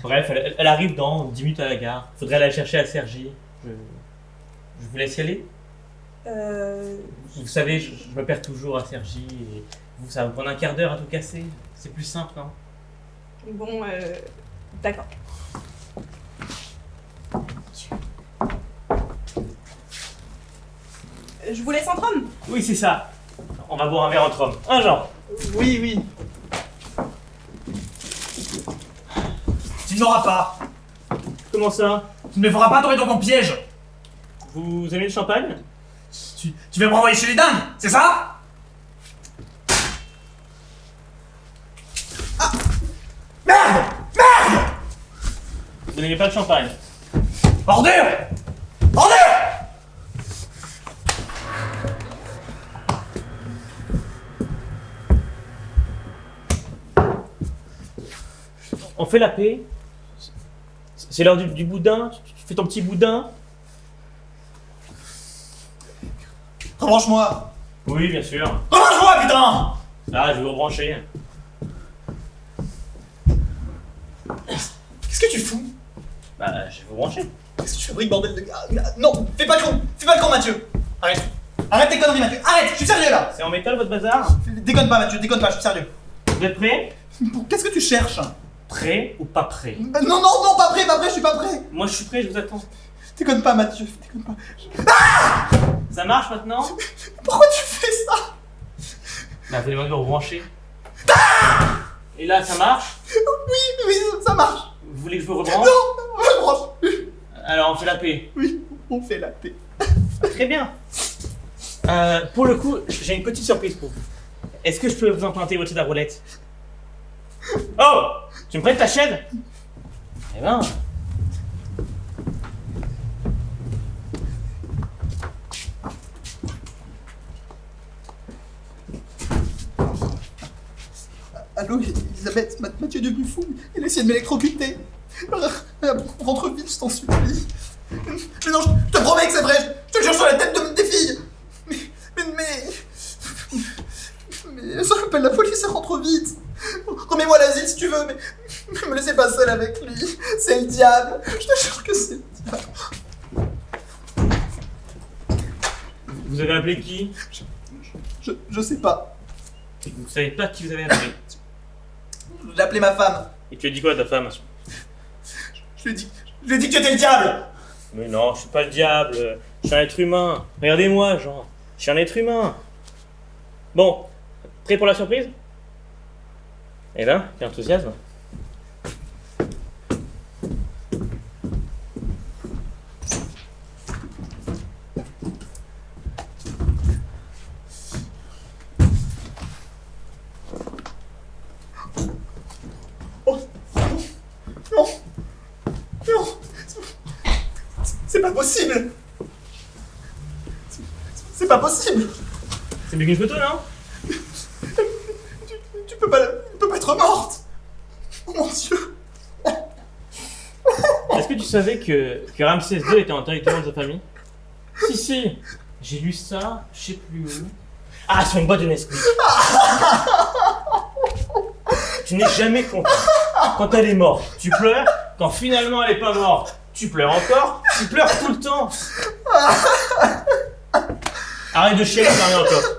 bref, elle arrive dans 10 minutes à la gare. Faudrait aller la chercher à Cergy. Je vous laisse y aller? Vous savez, je me perds toujours à Cergy et ça va me prendre un quart d'heure à tout casser. C'est plus simple, non? Bon, d'accord. Je vous laisse entre hommes. Oui, c'est ça. On va boire un verre entre hommes. Hein, Jean? Oui. Tu ne l'auras pas. Comment ça? Tu ne me feras pas tomber dans ton piège. Vous aimez le champagne? Tu vas me renvoyer chez les dingues, c'est ça? Ah! Merde! Vous n'aimez pas le champagne? Ordure! fait la paix. C'est l'heure du boudin. Tu fais ton petit boudin. Rebranche-moi. Oui, bien sûr. Rebranche-moi, putain. Là, je vais vous rebrancher. Qu'est-ce que tu fous? Bah, je vais vous brancher. Qu'est-ce que tu fabriques, bordel de gars? Non, fais pas le con. Fais pas le con, Mathieu. Arrête. Arrête tes conneries, Mathieu. Arrête, je suis sérieux là. C'est en métal votre bazar? Déconne pas, Mathieu, déconne pas, je suis sérieux. Vous êtes prêts? Qu'est-ce que tu cherches? Prêt ou pas prêt? Non, non, non, pas prêt, je suis pas prêt. Moi, je suis prêt, je vous attends. Déconne pas, Mathieu, déconne pas. Ça marche maintenant? Pourquoi tu fais ça? Bah, vous allez me rebrancher. Et là, ça marche? Oui, ça marche. Vous voulez que je vous rebranche? Non, rebranche. Alors, on fait la paix. Oui, on fait la paix. Très bien. Pour le coup, j'ai une petite surprise pour vous. Est-ce que je peux vous implanter votre chaise à roulette? Oh! Tu me prêtes ta chaise? Eh ben... Allô, Elisabeth, Mathieu est devenu fou. Il a essayé de m'électrocuter. Rentre vite, je t'en supplie. Mais non, je te promets que c'est vrai. Je te jure sur la tête des filles. Mais ça appelle la police et rentre vite. Remets-moi à l'asile si tu veux, mais me laissez pas seul avec lui. C'est le diable. Je te jure que c'est le diable. Vous avez appelé qui? Je sais pas. Vous savez pas qui vous avez appelé. J'ai appelé ma femme. Et tu as dit quoi à ta femme? Je lui ai dit que tu étais le diable. Mais non, je suis pas le diable. Je suis un être humain. Regardez-moi, genre. Je suis un être humain. Bon, prêt pour la surprise? Eh ben, quel enthousiasme. C'est pas possible. C'est pas possible. C'est mieux qu'une photo, non? Tu peux pas être morte. Oh mon Dieu. Est-ce que tu savais que Ramsès II était en territoire de sa famille? Si, j'ai lu ça, je sais plus où. Ah, sur une boîte de Nesquik. Tu n'es jamais content. Quand elle est morte, tu pleures. Quand finalement elle est pas morte, tu pleures encore. Tu pleures tout le temps. Arrête de chier, tu n'as rien dans le coffre.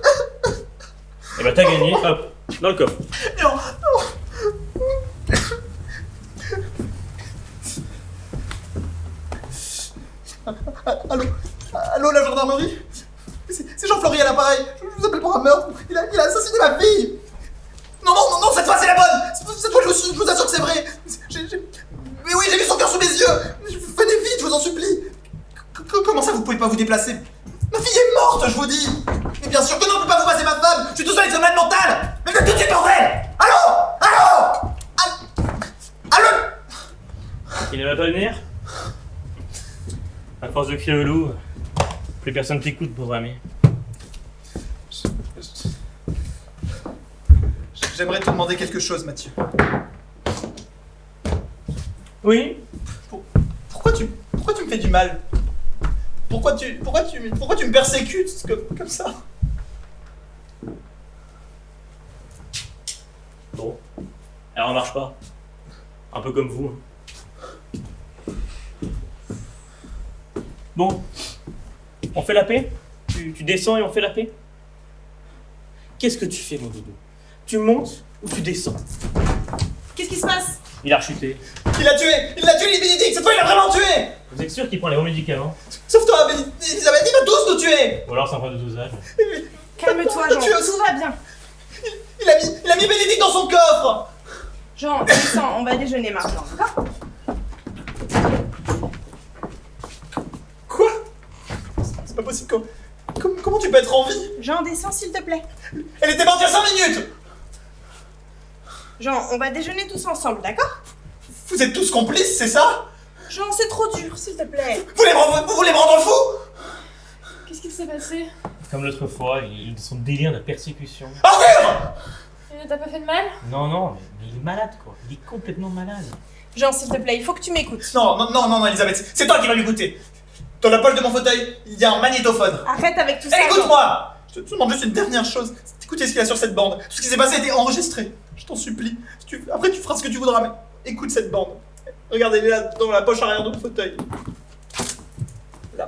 Et bah t'as gagné, hop, dans le coffre. Non. Allô, la gendarmerie? C'est Jean-Fleury à l'appareil. Je vous appelle pour un meurtre. Il a assassiné ma fille. Non, cette fois c'est la bonne. Cette fois je vous assure que c'est vrai. Mais oui, j'ai vu son cœur sous mes yeux. Venez vite, je vous en supplie. Comment ça vous pouvez pas vous déplacer? Ma fille est morte, je vous dis. Mais bien sûr que non, je peux pas vous passer ma femme. Je suis tout seul avec ce malade mental. Mais faites tout de suite, bordel. Allô. Il ne va pas venir? À force de crier au loup, plus personne t'écoute, pauvre ami. J'aimerais te demander quelque chose, Mathieu. Oui? Pourquoi tu me fais du mal? Pourquoi tu me persécutes comme ça? Bon. Alors on marche pas. Un peu comme vous. Bon. On fait la paix? Tu descends et on fait la paix? Qu'est-ce que tu fais, mon doudou? Tu montes ou tu descends? Qu'est-ce qui se passe? Il a rechuté. Il l'a tué, Bénédicte. Cette fois, il l'a vraiment tué. Vous êtes sûr qu'il prend les bons médicaments? Sauf toi, Elisabeth, il va tous nous tuer. Ou alors c'est un problème de dosage? Calme-toi, Jean, tout va bien. Il a mis Bénédicte dans son coffre. Jean, descends, on va déjeuner maintenant, d'accord? Quoi? C'est pas possible. Comment tu peux être en vie? Jean, descends s'il te plaît. Elle était morte il y a 5 minutes. Jean, on va déjeuner tous ensemble, d'accord? Vous êtes tous complices, c'est ça? Jean, c'est trop dur, s'il te plaît. Vous voulez me rendre fou? Qu'est-ce qui s'est passé? Comme l'autre fois, il est de son délire de persécution. Arthur! Il ne t'a pas fait de mal? Non, mais il est malade quoi. Il est complètement malade. Jean, s'il te plaît, il faut que tu m'écoutes. Non, Elisabeth, c'est toi qui vas m'écouter. Dans la poche de mon fauteuil, il y a un magnétophone. Arrête avec tout ça. Écoute-moi! Je te demande juste une dernière chose. C'est d'écouter ce qu'il y a sur cette bande. Tout ce qui s'est passé a été enregistré. Je t'en supplie. Après, tu feras ce que tu voudras, mais écoute cette bande. Regardez, elle est là, dans la poche arrière de mon fauteuil. Là.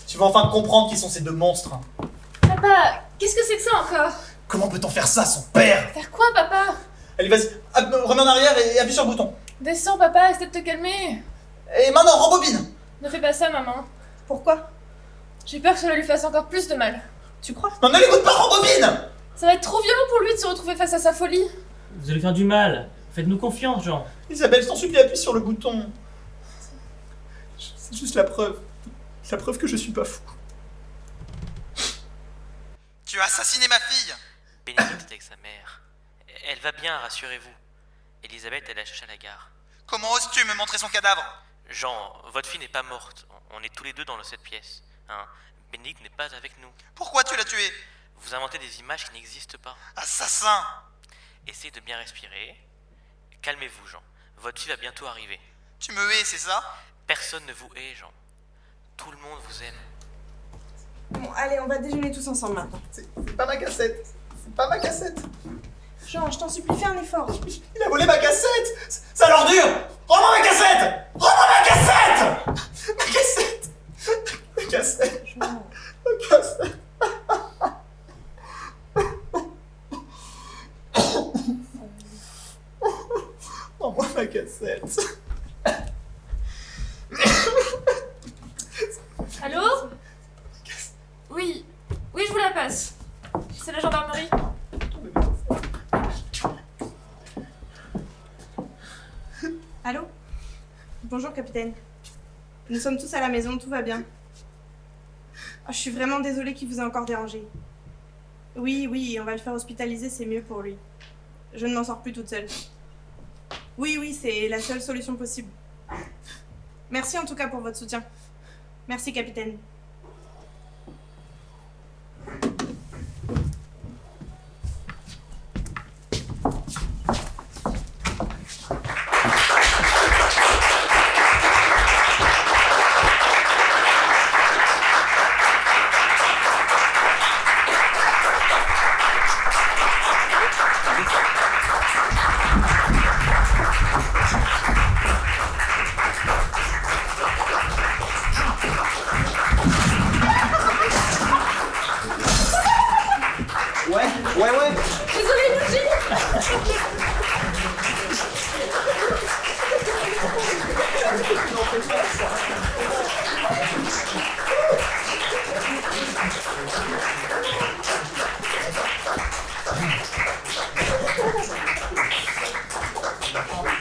Tu vas enfin comprendre qui sont ces deux monstres. Papa, qu'est-ce que c'est que ça encore? Comment peut-on faire ça, son père? Faire quoi, papa? Allez, vas-y, remets en arrière et appuie sur le bouton. Descends, papa, essaie de te calmer. Et maintenant, rembobine. Ne fais pas ça, maman. Pourquoi? J'ai peur que cela lui fasse encore plus de mal. Tu crois? Non, ne l'écoute pas, rembobine. Ça va être trop violent pour lui de se retrouver face à sa folie. Vous allez faire du mal. Faites-nous confiance, Jean. Isabelle, je t'en supplie, appuie sur le bouton. C'est juste la preuve. La preuve que je suis pas fou. Tu as assassiné ma fille. Bénédicte est avec sa mère. Elle va bien, rassurez-vous. Elisabeth, elle a cherché à la gare. Comment oses-tu me montrer son cadavre? Jean, votre fille n'est pas morte. On est tous les deux dans cette pièce. Hein. Bénédicte n'est pas avec nous. Pourquoi tu l'as tuée? Vous inventez des images qui n'existent pas. Assassin! Essayez de bien respirer. Calmez-vous, Jean. Votre fille va bientôt arriver. Tu me hais, c'est ça? Personne ne vous hait, Jean. Tout le monde vous aime. Bon, allez, on va déjeuner tous ensemble maintenant. C'est pas ma cassette. C'est pas ma cassette. Jean, je t'en supplie, fais un effort. Il a volé ma cassette. C'est l'ordure. Rends-moi ma cassette. Rends-moi ma cassette. Ma cassette. Ma cassette. Jean. Ma cassette. Rends-moi ma cassette. Allô? Oui, je vous la passe. C'est la gendarmerie. Allô? Bonjour, capitaine. Nous sommes tous à la maison, tout va bien. Oh, je suis vraiment désolée qu'il vous ait encore dérangé. Oui, on va le faire hospitaliser, c'est mieux pour lui. Je ne m'en sors plus toute seule. Oui, c'est la seule solution possible. Merci en tout cas pour votre soutien. Merci, capitaine. Ouais. Désolée, Luigi.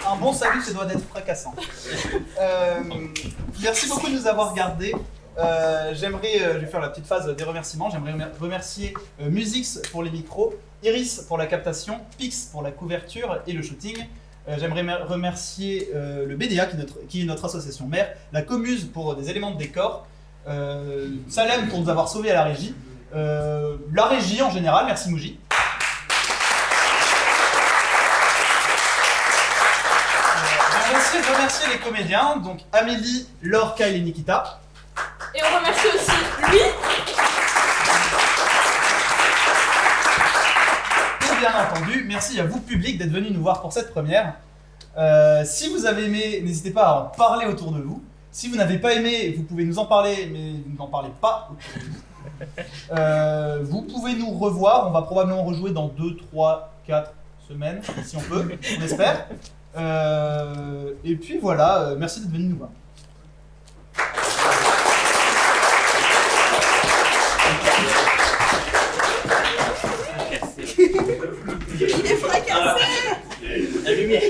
Un bon salut, ça doit être fracassant. Merci beaucoup de nous avoir regardés. Je vais faire la petite phase des remerciements. J'aimerais remercier Musix pour les micros, Iris pour la captation, Pix pour la couverture et le shooting. J'aimerais remercier le BDA qui est notre association mère, la Comuse pour des éléments de décor, Salem pour nous avoir sauvés à la régie, la régie en général, merci Mouji. Je remercie les comédiens, donc Amélie, Laure, Kyle et Nikita. Et on remercie aussi lui. Et bien entendu, merci à vous public d'être venu nous voir pour cette première. Si vous avez aimé, n'hésitez pas à en parler autour de vous. Si vous n'avez pas aimé, vous pouvez nous en parler, mais vous n'en parlez pas autour de vous. Vous pouvez nous revoir, on va probablement rejouer dans 2, 3, 4 semaines, si on peut, on espère. Et puis voilà, merci d'être venu nous voir. Il est fracassé. La lumière.